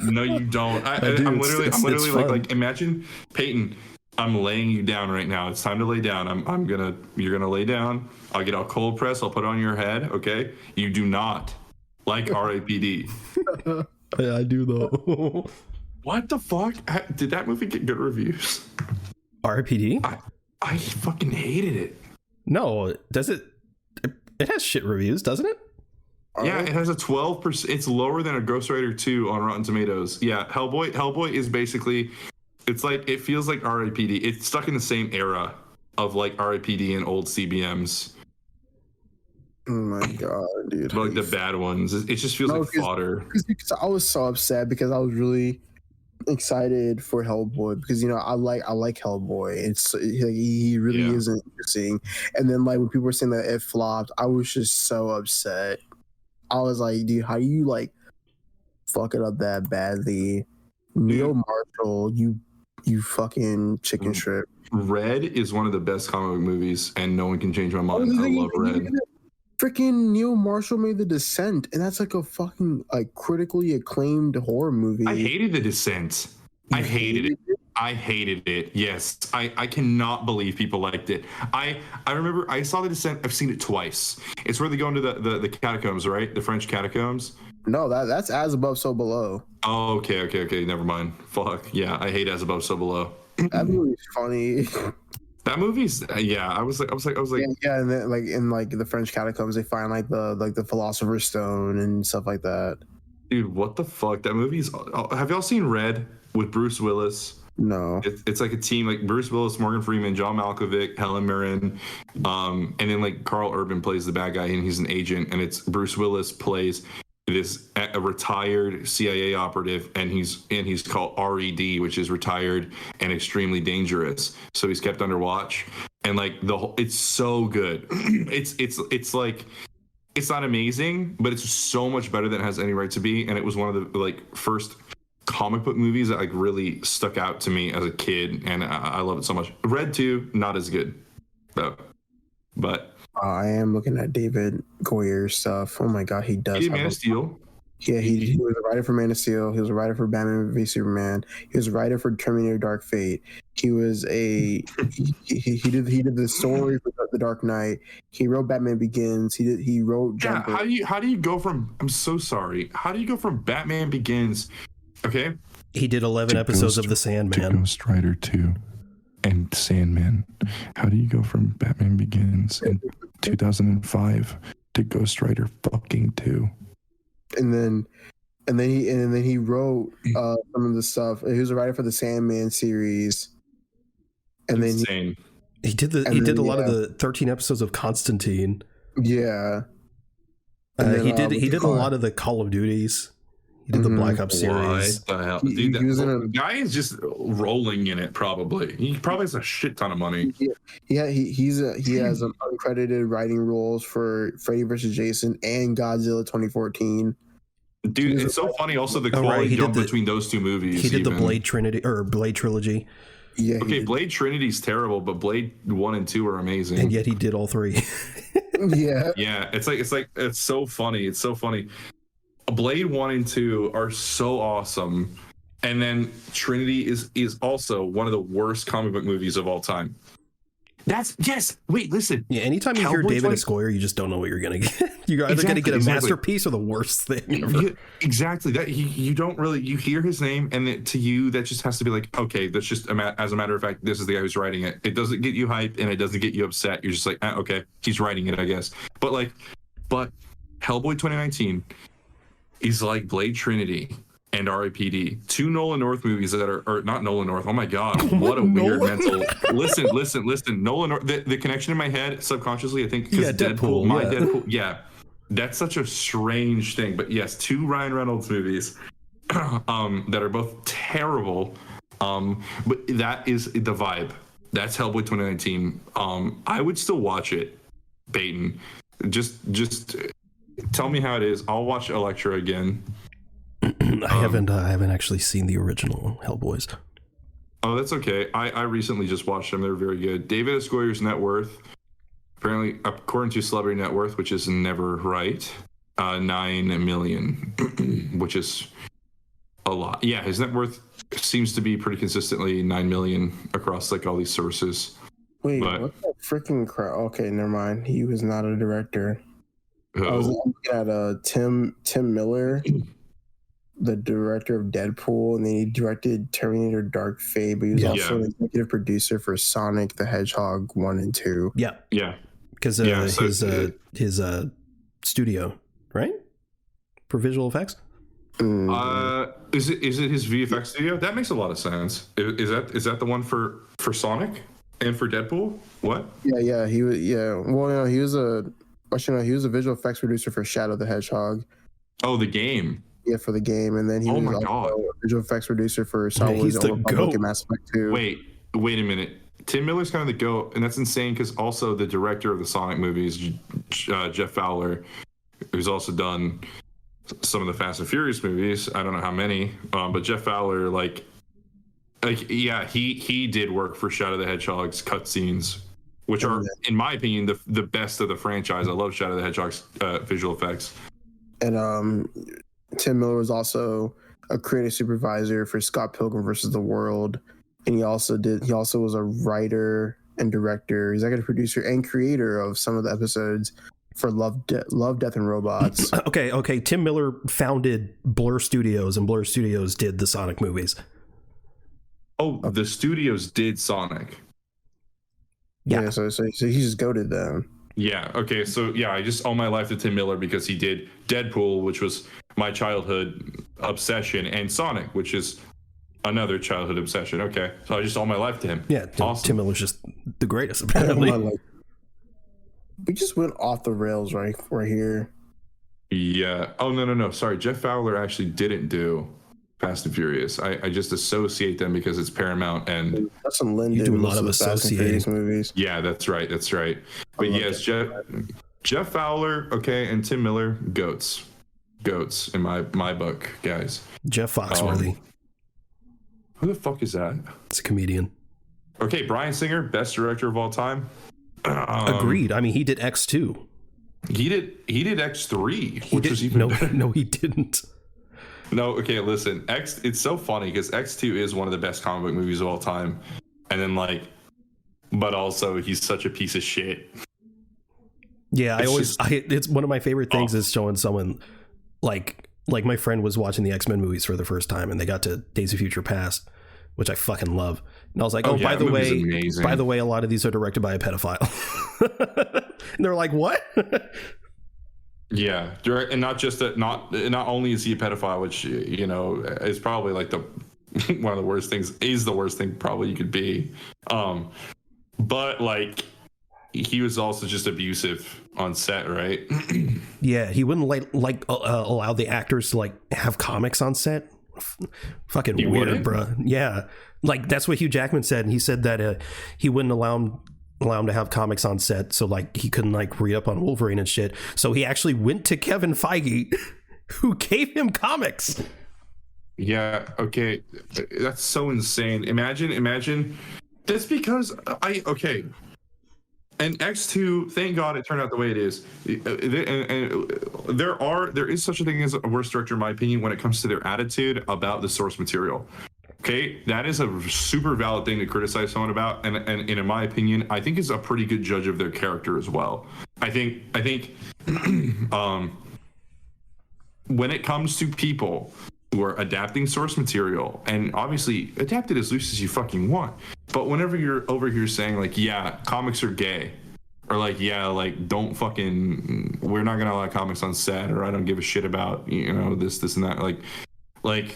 No, you don't. I'm literally like imagine Peyton. I'm laying you down right now. It's time to lay down. You're gonna lay down. I'll get a cold press. I'll put it on your head. Okay. You do not like R.I.P.D. Yeah, I do though. What the fuck? Did that movie get good reviews? R.I.P.D. I fucking hated it. No, does it? It has shit reviews, doesn't it? Yeah, it has a 12%. It's lower than a Ghost Rider 2 on Rotten Tomatoes. Yeah, Hellboy is basically. It's like it feels like R.I.P.D. It's stuck in the same era of like R.I.P.D. and old CBMs. Oh my god, dude! But like the bad ones, it just feels like fodder. Because I was so upset because I was really excited for Hellboy because I like Hellboy. It's he really is interesting. And then like when people were saying that it flopped, I was just so upset. I was like, dude, how do you like fuck it up that badly? Neil Marshall, you fucking chicken strip. Red is one of the best comic book movies, and no one can change my mind. I love Red. Freaking Neil Marshall made The Descent, and that's like a fucking like critically acclaimed horror movie. I hated The Descent. I hated it. Yes, I cannot believe people liked it. I remember I saw The Descent. I've seen it twice. It's where they go into the catacombs, right? The French catacombs. No, that's As Above, So Below. Oh, okay. Never mind. Fuck yeah, I hate As Above, So Below. That movie's funny. That movie's I was like yeah, and then like in like the French catacombs they find like the Philosopher's Stone and stuff like that. Dude, what the fuck? That movie's. Have y'all seen Red with Bruce Willis? No. It's like a team like Bruce Willis, Morgan Freeman, John Malkovich, Helen Mirren, and then like Carl Urban plays the bad guy and he's an agent, and it's Bruce Willis plays this a retired CIA operative, and he's called RED, which is retired and extremely dangerous. So he's kept under watch, and like it's so good. It's like it's not amazing, but it's so much better than it has any right to be. And it was one of the like first comic book movies that like really stuck out to me as a kid, and I love it so much. Red 2, not as good, though, but. I am looking at David Goyer's stuff. Oh my god, he does. He did Man of Steel. Yeah, he was a writer for Man of Steel. He was a writer for Batman v Superman. He was a writer for Terminator: Dark Fate. He was he did the story for The Dark Knight. He wrote Batman Begins. He wrote Jumper. Yeah, how do you go from? I'm so sorry. How do you go from Batman Begins? Okay. He did 11 episodes of The Sandman. To Ghost Rider 2 and Sandman. How do you go from Batman Begins in 2005 to Ghost Rider fucking 2? And then he wrote some of the stuff. He was a writer for the Sandman series. And Insane. Then he did a lot of the 13 episodes of Constantine. Yeah. He did a lot of the Call of Duties. He did the Black Ops series. What the hell? Dude, the guy is just rolling in it, probably. He probably has a shit ton of money. He has uncredited writing roles for Freddy vs. Jason and Godzilla 2014. Dude, it's so funny also the quality jump between those two movies. He did the Blade trilogy. Yeah. Okay, Blade Trinity's terrible, but Blade 1 and 2 are amazing. And yet he did all three. Yeah. Yeah, it's so funny. It's so funny. Blade 1 and 2 are so awesome. And then Trinity is also one of the worst comic book movies of all time. Wait, listen. Yeah, anytime you hear David Agoyer, you just don't know what you're gonna get. You're either gonna get a masterpiece or the worst thing ever. Exactly. That you don't really, you hear his name, and to you that just has to be like, okay, that's just as a matter of fact, this is the guy who's writing it. It doesn't get you hyped and it doesn't get you upset. You're just like, okay, he's writing it, I guess. But Hellboy 2019 is like Blade Trinity and R.I.P.D. Two Nolan North movies that are not Nolan North. Oh my God, what a weird mental. Listen. Nolan North. The connection in my head subconsciously, I think, because Deadpool. Deadpool. Yeah, that's such a strange thing. But yes, two Ryan Reynolds movies that are both terrible. But that is the vibe. That's Hellboy 2019. I would still watch it, Peyton. Just tell me how it is. I'll watch Elektra again. I haven't actually seen the original Hellboys. Oh, that's okay. I recently just watched them. They're very good. David Agoyer's net worth, apparently, according to Celebrity Net Worth, which is never right, 9 million, which is a lot. Yeah, his net worth seems to be pretty consistently 9 million across all these sources. Wait, what the freaking crap? Okay, never mind. He was not a director. I was looking at Tim Miller, the director of Deadpool, and then he directed Terminator Dark Fate, but he was also an executive producer for Sonic the Hedgehog 1 and 2. Yeah. Because his studio, right? For visual effects? Is it his VFX studio? That makes a lot of sense. Is that the one for Sonic and for Deadpool? What? Yeah, he was he was a visual effects producer for Shadow the Hedgehog. Oh, the game. Yeah, for the game, and then he was also a visual effects producer for Star Wars and Mass Effect 2. Wait a minute. Tim Miller's kind of the GOAT, and that's insane because also the director of the Sonic movies, Jeff Fowler, who's also done some of the Fast and Furious movies. I don't know how many, but Jeff Fowler, he did work for Shadow the Hedgehog's cutscenes, which are, in my opinion, the best of the franchise. I love Shadow the Hedgehog's visual effects. And Tim Miller was also a creative supervisor for Scott Pilgrim vs. the World, and he also was a writer and director, executive producer, and creator of some of the episodes for Love, Death, and Robots. Okay. Tim Miller founded Blur Studios, and Blur Studios did the Sonic movies. Oh, the studios did Sonic. Yeah, so he just goated them. Yeah. Okay. So yeah, I just owe my life to Tim Miller because he did Deadpool, which was my childhood obsession, and Sonic, which is another childhood obsession. Okay. So I just owe my life to him. Yeah. Awesome. Tim Miller's just the greatest, apparently. We just went off the rails right here. Yeah. Oh, no. Sorry. Jeff Fowler actually didn't do Fast and Furious. I just associate them because it's Paramount, and Justin Lin did a lot of Fast and Furious movies. Yeah, that's right. But yes, Jeff Fowler, okay, and Tim Miller, goats in my book, guys. Jeff Foxworthy. Who the fuck is that? It's a comedian. Okay, Bryan Singer, best director of all time. Agreed. I mean, he did X2. He did X3, which was even better. No, he didn't. No, okay, listen. It's so funny because X2 is one of the best comic book movies of all time. And then but also he's such a piece of shit. Yeah, it's one of my favorite things is showing someone like my friend was watching the X-Men movies for the first time, and they got to Days of Future Past, which I fucking love. And I was like, by the way, a lot of these are directed by a pedophile. And they're like, what? Yeah, and not just that. Not only is he a pedophile, which is probably one of the worst things. Is the worst thing probably you could be. But he was also just abusive on set, right? Yeah, he wouldn't allow the actors to like have comics on set. Fucking He weird, wouldn't? bruh. Yeah, like that's what Hugh Jackman said. And he said that he wouldn't allow him to have comics on set, so like he couldn't like read up on Wolverine and shit. So he actually went to Kevin Feige, who gave him comics. Yeah, okay. That's so insane. Imagine. That's because and X2, thank God it turned out the way it is. And there is such a thing as a worst director, in my opinion, when it comes to their attitude about the source material. Okay, that is a super valid thing to criticize someone about, and in my opinion, I think is a pretty good judge of their character as well. I think when it comes to people who are adapting source material, and obviously adapt it as loose as you fucking want, but whenever you're over here saying like, yeah, comics are gay, or like, yeah, like don't fucking, we're not gonna allow comics on set, or I don't give a shit about, you know, this and that, like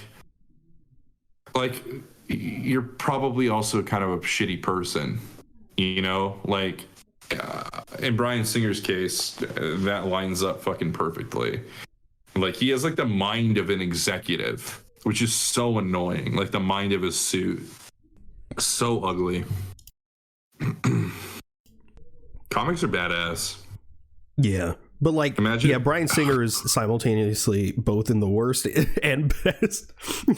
you're probably also kind of a shitty person, you know, like in Bryan Singer's case, that lines up fucking perfectly. Like he has like the mind of an executive, which is so annoying. Like the mind of a suit. So ugly. Comics are badass. Yeah. But like, Imagine. yeah, Bryan Singer is simultaneously both in the worst and best.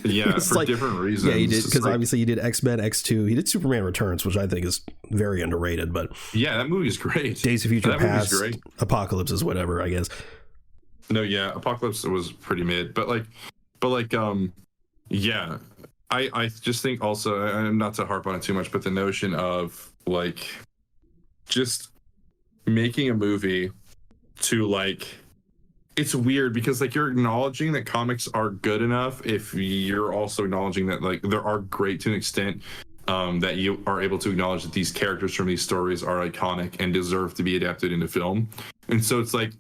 Yeah, for like, different reasons. Yeah, he did, because like, obviously he did X-Men, X2. He did Superman Returns, which I think is very underrated. But yeah, that movie is great. Days of Future Past, Apocalypse is whatever, I guess. No, yeah, Apocalypse was pretty mid, but yeah, I just think also, and not to harp on it too much, but the notion of like just making a movie to like, it's weird because like you're acknowledging that comics are good enough if you're also acknowledging that like there are great to an extent, that you are able to acknowledge that these characters from these stories are iconic and deserve to be adapted into film. And so it's like,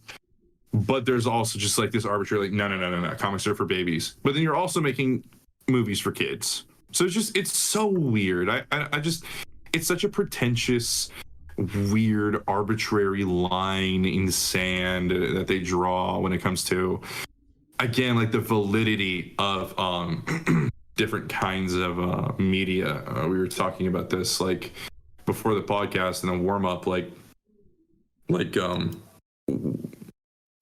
but there's also just like this arbitrary like no, comics are for babies, but then you're also making movies for kids. So it's so weird. I just, it's such a pretentious, weird, arbitrary line in the sand that they draw when it comes to, again, like the validity of different kinds of media. We were talking about this like before the podcast and the warm up, like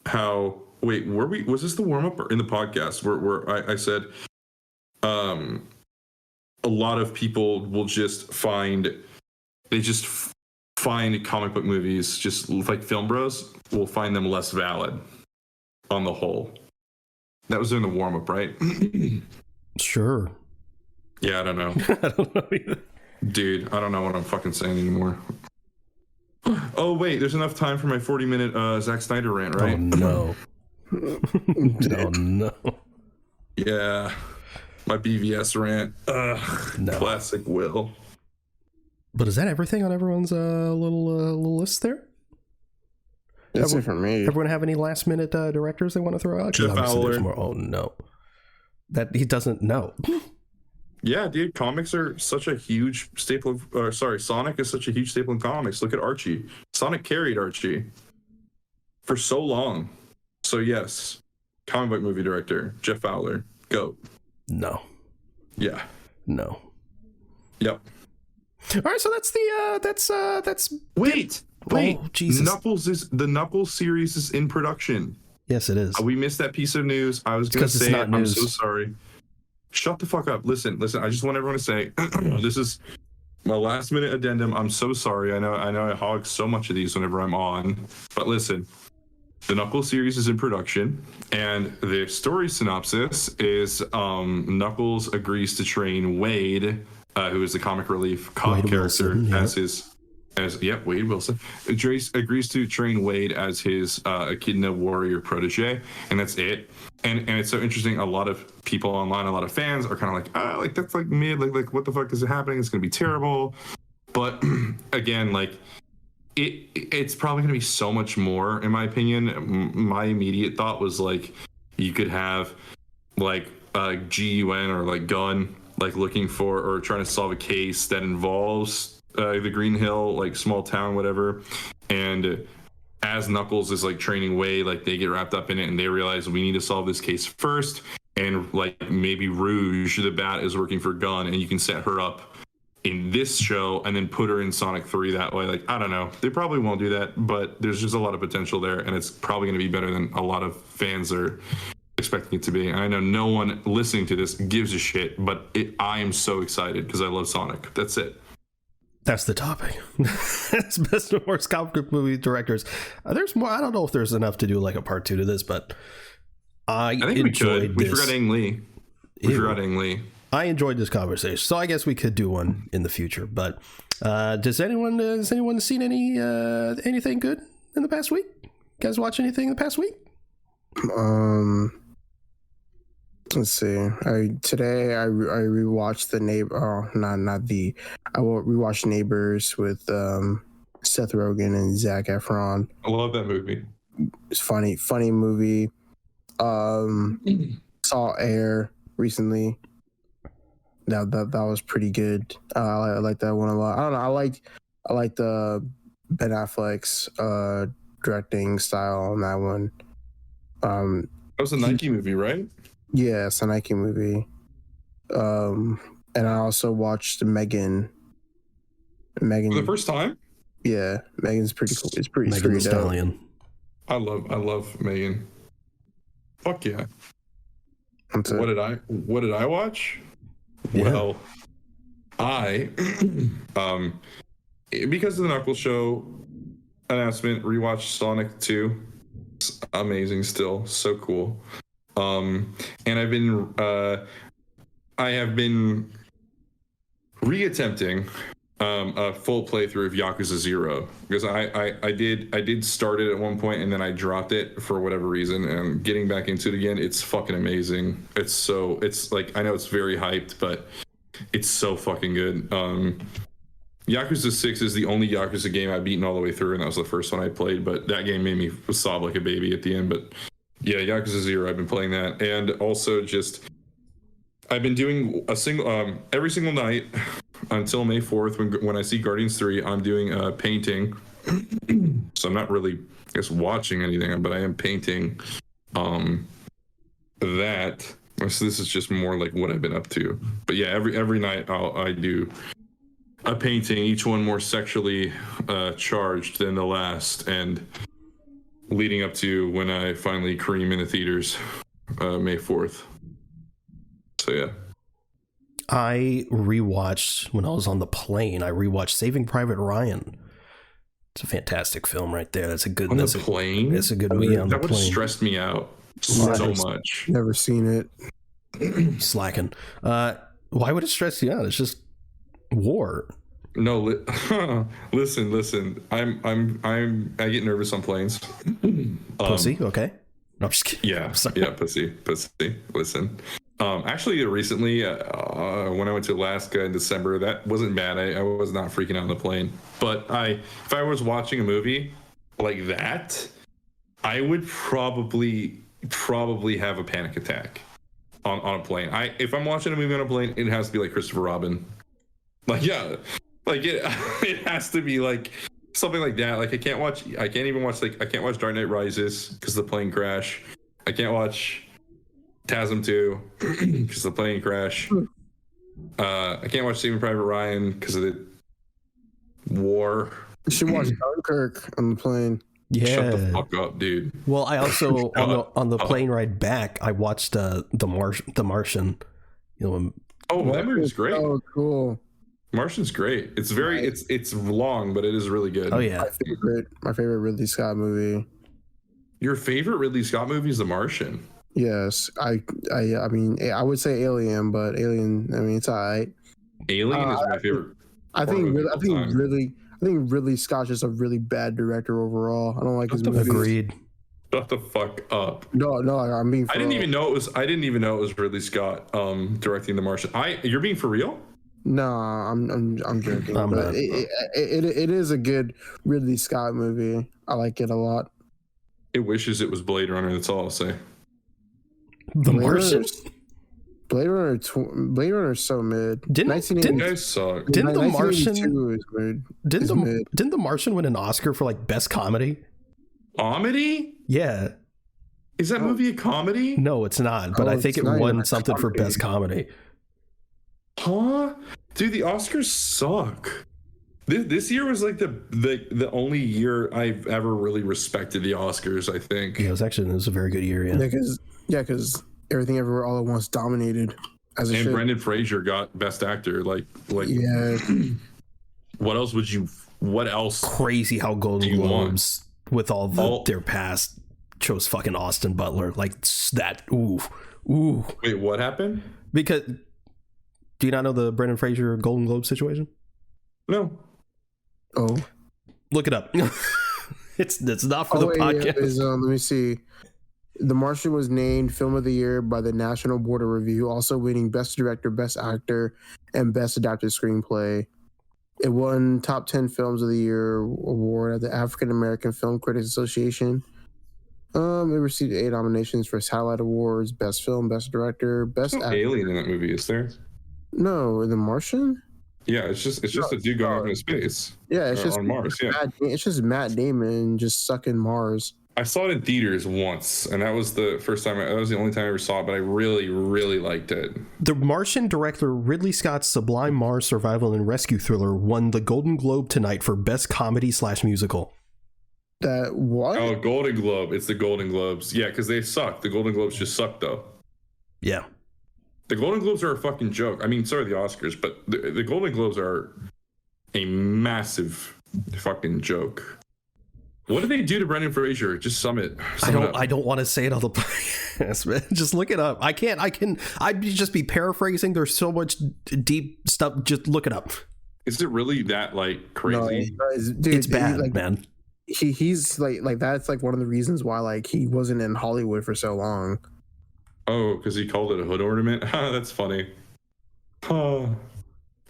how, wait, was this the warm up or in the podcast where I said a lot of people will just find comic book movies, just like film bros will find them less valid on the whole. That was in the warm up, right? Sure. Yeah, I don't know. I don't know either. Dude, I don't know what I'm fucking saying anymore. Oh wait, there's enough time for my 40-minute Zack Snyder rant, right? Oh no. Oh no. Yeah, my BVS rant. No. Classic Will. But is that everything on everyone's little list there? That's it for me. Everyone have any last minute directors they want to throw out? Jeff Fowler. Oh no, that he doesn't know. Yeah, dude, comics are such a huge staple of, Sonic is such a huge staple in comics. Look at Archie. Sonic carried Archie for so long. So yes, comic book movie director, Jeff Fowler. Go. No. Yeah. No. Yep. All right, so that's Wait. Oh, Jesus. The Knuckles series is in production. Yes, it is. We missed that piece of news. I was going to say it. I'm so sorry. Shut the fuck up. Listen. I just want everyone to say this is my last minute addendum. I'm so sorry. I know I hog so much of these whenever I'm on, but listen. The Knuckles series is in production, and the story synopsis is Knuckles agrees to train Wade, who is the comic relief cop character, Wilson, Wade Wilson agrees to train Wade as his Echidna warrior protege, and that's it. And it's so interesting. A lot of people online, a lot of fans are kind of like, like that's like mid, like what the fuck is happening? It's gonna be terrible. But again, like it's probably gonna be so much more, in my opinion. My immediate thought was like you could have like GUN or like Gunn like looking for or trying to solve a case that involves the Green Hill, like small town, whatever. And as Knuckles is like training Wade, like they get wrapped up in it and they realize we need to solve this case first. And like maybe Rouge the Bat is working for Gunn and you can set her up in this show and then put her in Sonic 3 that way. Like, I don't know. They probably won't do that, but there's just a lot of potential there. And it's probably going to be better than a lot of fans are expecting it to be. And I know no one listening to this gives a shit, but I am so excited because I love Sonic. That's it. That's the topic. It's best and worst comic book movie directors. There's more. I don't know if there's enough to do like a part 2 to this, but I think we could. We forgot Ang Lee. Forgot Ang Lee. I enjoyed this conversation, so I guess we could do one in the future. But has anyone seen anything good in the past week? You guys watch anything in the past week? Let's see. Today I rewatched I rewatched Neighbors with Seth Rogen and Zac Efron. I love that movie. It's funny movie. Saw Air recently. That was pretty good. I like that one a lot. I don't know. I like the Ben Affleck's directing style on that one. That was a Nike movie, right? Yeah, it's a Nike movie. And I also watched Megan. For the first time? Yeah, Megan's pretty cool. It's pretty Megan Thee Stallion. I love Megan. Fuck yeah. What did I watch? Yeah. Well, I because of the Knuckles show announcement, rewatched Sonic 2. It's amazing still. So cool. And I have been reattempting a full playthrough of Yakuza 0 because I did start it at one point and then I dropped it for whatever reason, and getting back into it again, it's fucking amazing. It's like, I know it's very hyped, but it's so fucking good. Yakuza 6 is the only Yakuza game I've beaten all the way through, and that was the first one I played, but that game made me sob like a baby at the end. But yeah, Yakuza 0, I've been playing that. And also just, I've been doing every single night until May 4th, when I see Guardians 3, I'm doing painting. So I'm not really, I guess, watching anything, but I am painting that. So this is just more like what I've been up to. But yeah, every night I do a painting, each one more sexually charged than the last, and leading up to when I finally cream in the theaters May 4th. So yeah. I rewatched, when I was on the plane, I rewatched Saving Private Ryan. It's a fantastic film right there. That's a good on the plane. It's a good movie on the plane. That would stress me out so much. Never seen it. Slacking. Why would it stress you out? It's just war. No, listen. I get nervous on planes. Pussy. Okay. No, I'm just kidding. Yeah, pussy. Listen. Actually, recently, when I went to Alaska in December, that wasn't bad. I was not freaking out on the plane. But if I was watching a movie like that, I would probably have a panic attack on a plane. If I'm watching a movie on a plane, it has to be like Christopher Robin. Like, yeah, like it has to be like something like that. Like I can't watch Dark Knight Rises because the plane crash. I can't watch TASM 2 because the plane crash. I can't watch Saving Private Ryan because of the war. You should watch Dunkirk on the plane. Yeah. Shut the fuck up, dude. Well, I also on the plane ride back, I watched the Martian. You know, that movie's great. Oh, cool. Martian's great. It's very it's long, but it is really good. Oh yeah. My favorite Ridley Scott movie. Your favorite Ridley Scott movie is The Martian. Yes, I mean, I would say Alien, but Alien, I mean, it's alright. Alien is my favorite. I think Ridley Scott's just a really bad director overall. I don't like his movies. Agreed. Shut the fuck up. No, I'm being. I didn't even know it was Ridley Scott directing The Martian. You're being for real? No, I'm joking. But it is a good Ridley Scott movie. I like it a lot. It wishes it was Blade Runner. That's all I'll say. The Martian. Blade Runner is so mid. Didn't the Martian win an Oscar for like best comedy? Comedy? Yeah. Is that movie a comedy? No, it's not. But I think it won something for best comedy. Huh? Dude, the Oscars suck. This year was like the only year I've ever really respected the Oscars, I think. Yeah, it was a very good year, yeah. Because Everything Everywhere All at Once dominated. And Brendan Fraser got Best Actor. Like yeah. What else? Crazy how Golden Globes, with all their past, chose fucking Austin Butler. Like that. Ooh. Wait, what happened? Because do you not know the Brendan Fraser Golden Globe situation? No. Oh. Look it up. It's not for the podcast. Yeah, let me see. The Martian was named Film of the Year by the National Board of Review, also winning Best Director, Best Actor, and Best Adapted Screenplay. It won Top 10 Films of the Year award at the African American Film Critics Association. It received 8 nominations for Satellite Awards, Best Film, Best Director, Best Actor. Alien in that movie, is there? No, The Martian? Yeah, it's just a dude going off into space. Yeah, it's just on Mars. Yeah, it's just Matt Damon just sucking Mars. I saw it in theaters once, and that was the first time. That was the only time I ever saw it, but I really, really liked it. The Martian director Ridley Scott's sublime Mars survival and rescue thriller won the Golden Globe tonight for Best Comedy/Musical. That what? Oh, Golden Globe. It's the Golden Globes. Yeah, because they suck. The Golden Globes just suck, though. Yeah. The Golden Globes are a fucking joke. I mean, so are the Oscars, but the Golden Globes are a massive fucking joke. What did they do to Brendan Fraser? Just sum it. I don't want to say it on the podcast, man. Just look it up. I'd just be paraphrasing. There's so much deep stuff. Just look it up. Is it really that like crazy? No, dude, it's bad, man. He's like that's like one of the reasons why like he wasn't in Hollywood for so long. Oh, because he called it a hood ornament? That's funny. But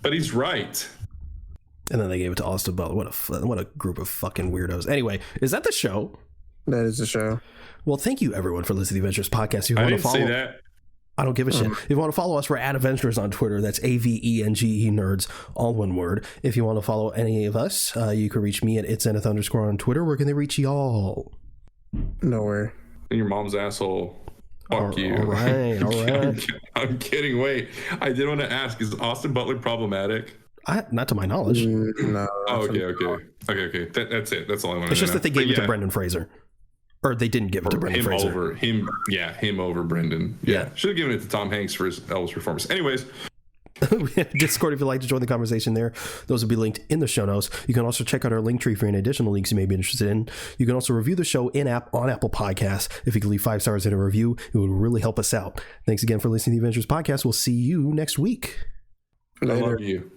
he's right. And then they gave it to Austin Butler. What a group of fucking weirdos. Anyway, is that the show? That is the show. Well, thank you everyone for listening to the Adventures Podcast. If you I want didn't to follow, say that. I don't give a shit. If you want to follow us, we're at Avengenerds on Twitter. That's AVENGE Nerds, all one word. If you want to follow any of us, you can reach me at @Zenith_ on Twitter. Where can they reach y'all? Nowhere. In your mom's asshole. Fuck you. All right. I'm kidding. Wait, I did want to ask: is Austin Butler problematic? Not to my knowledge. No. Oh, okay. That's it. That's all I wanted to know. It's just that they gave it to Brendan Fraser. Or they didn't give it to Brendan Fraser. Him over Brendan. Yeah. Should have given it to Tom Hanks for his Elvis performance. Anyways. Discord if you'd like to join the conversation there. Those will be linked in the show notes. You can also check out our link tree for any additional links you may be interested in. You can also review the show in-app on Apple Podcasts. If you could leave 5 stars in a review, it would really help us out. Thanks again for listening to the Adventures Podcast. We'll see you next week. I love you.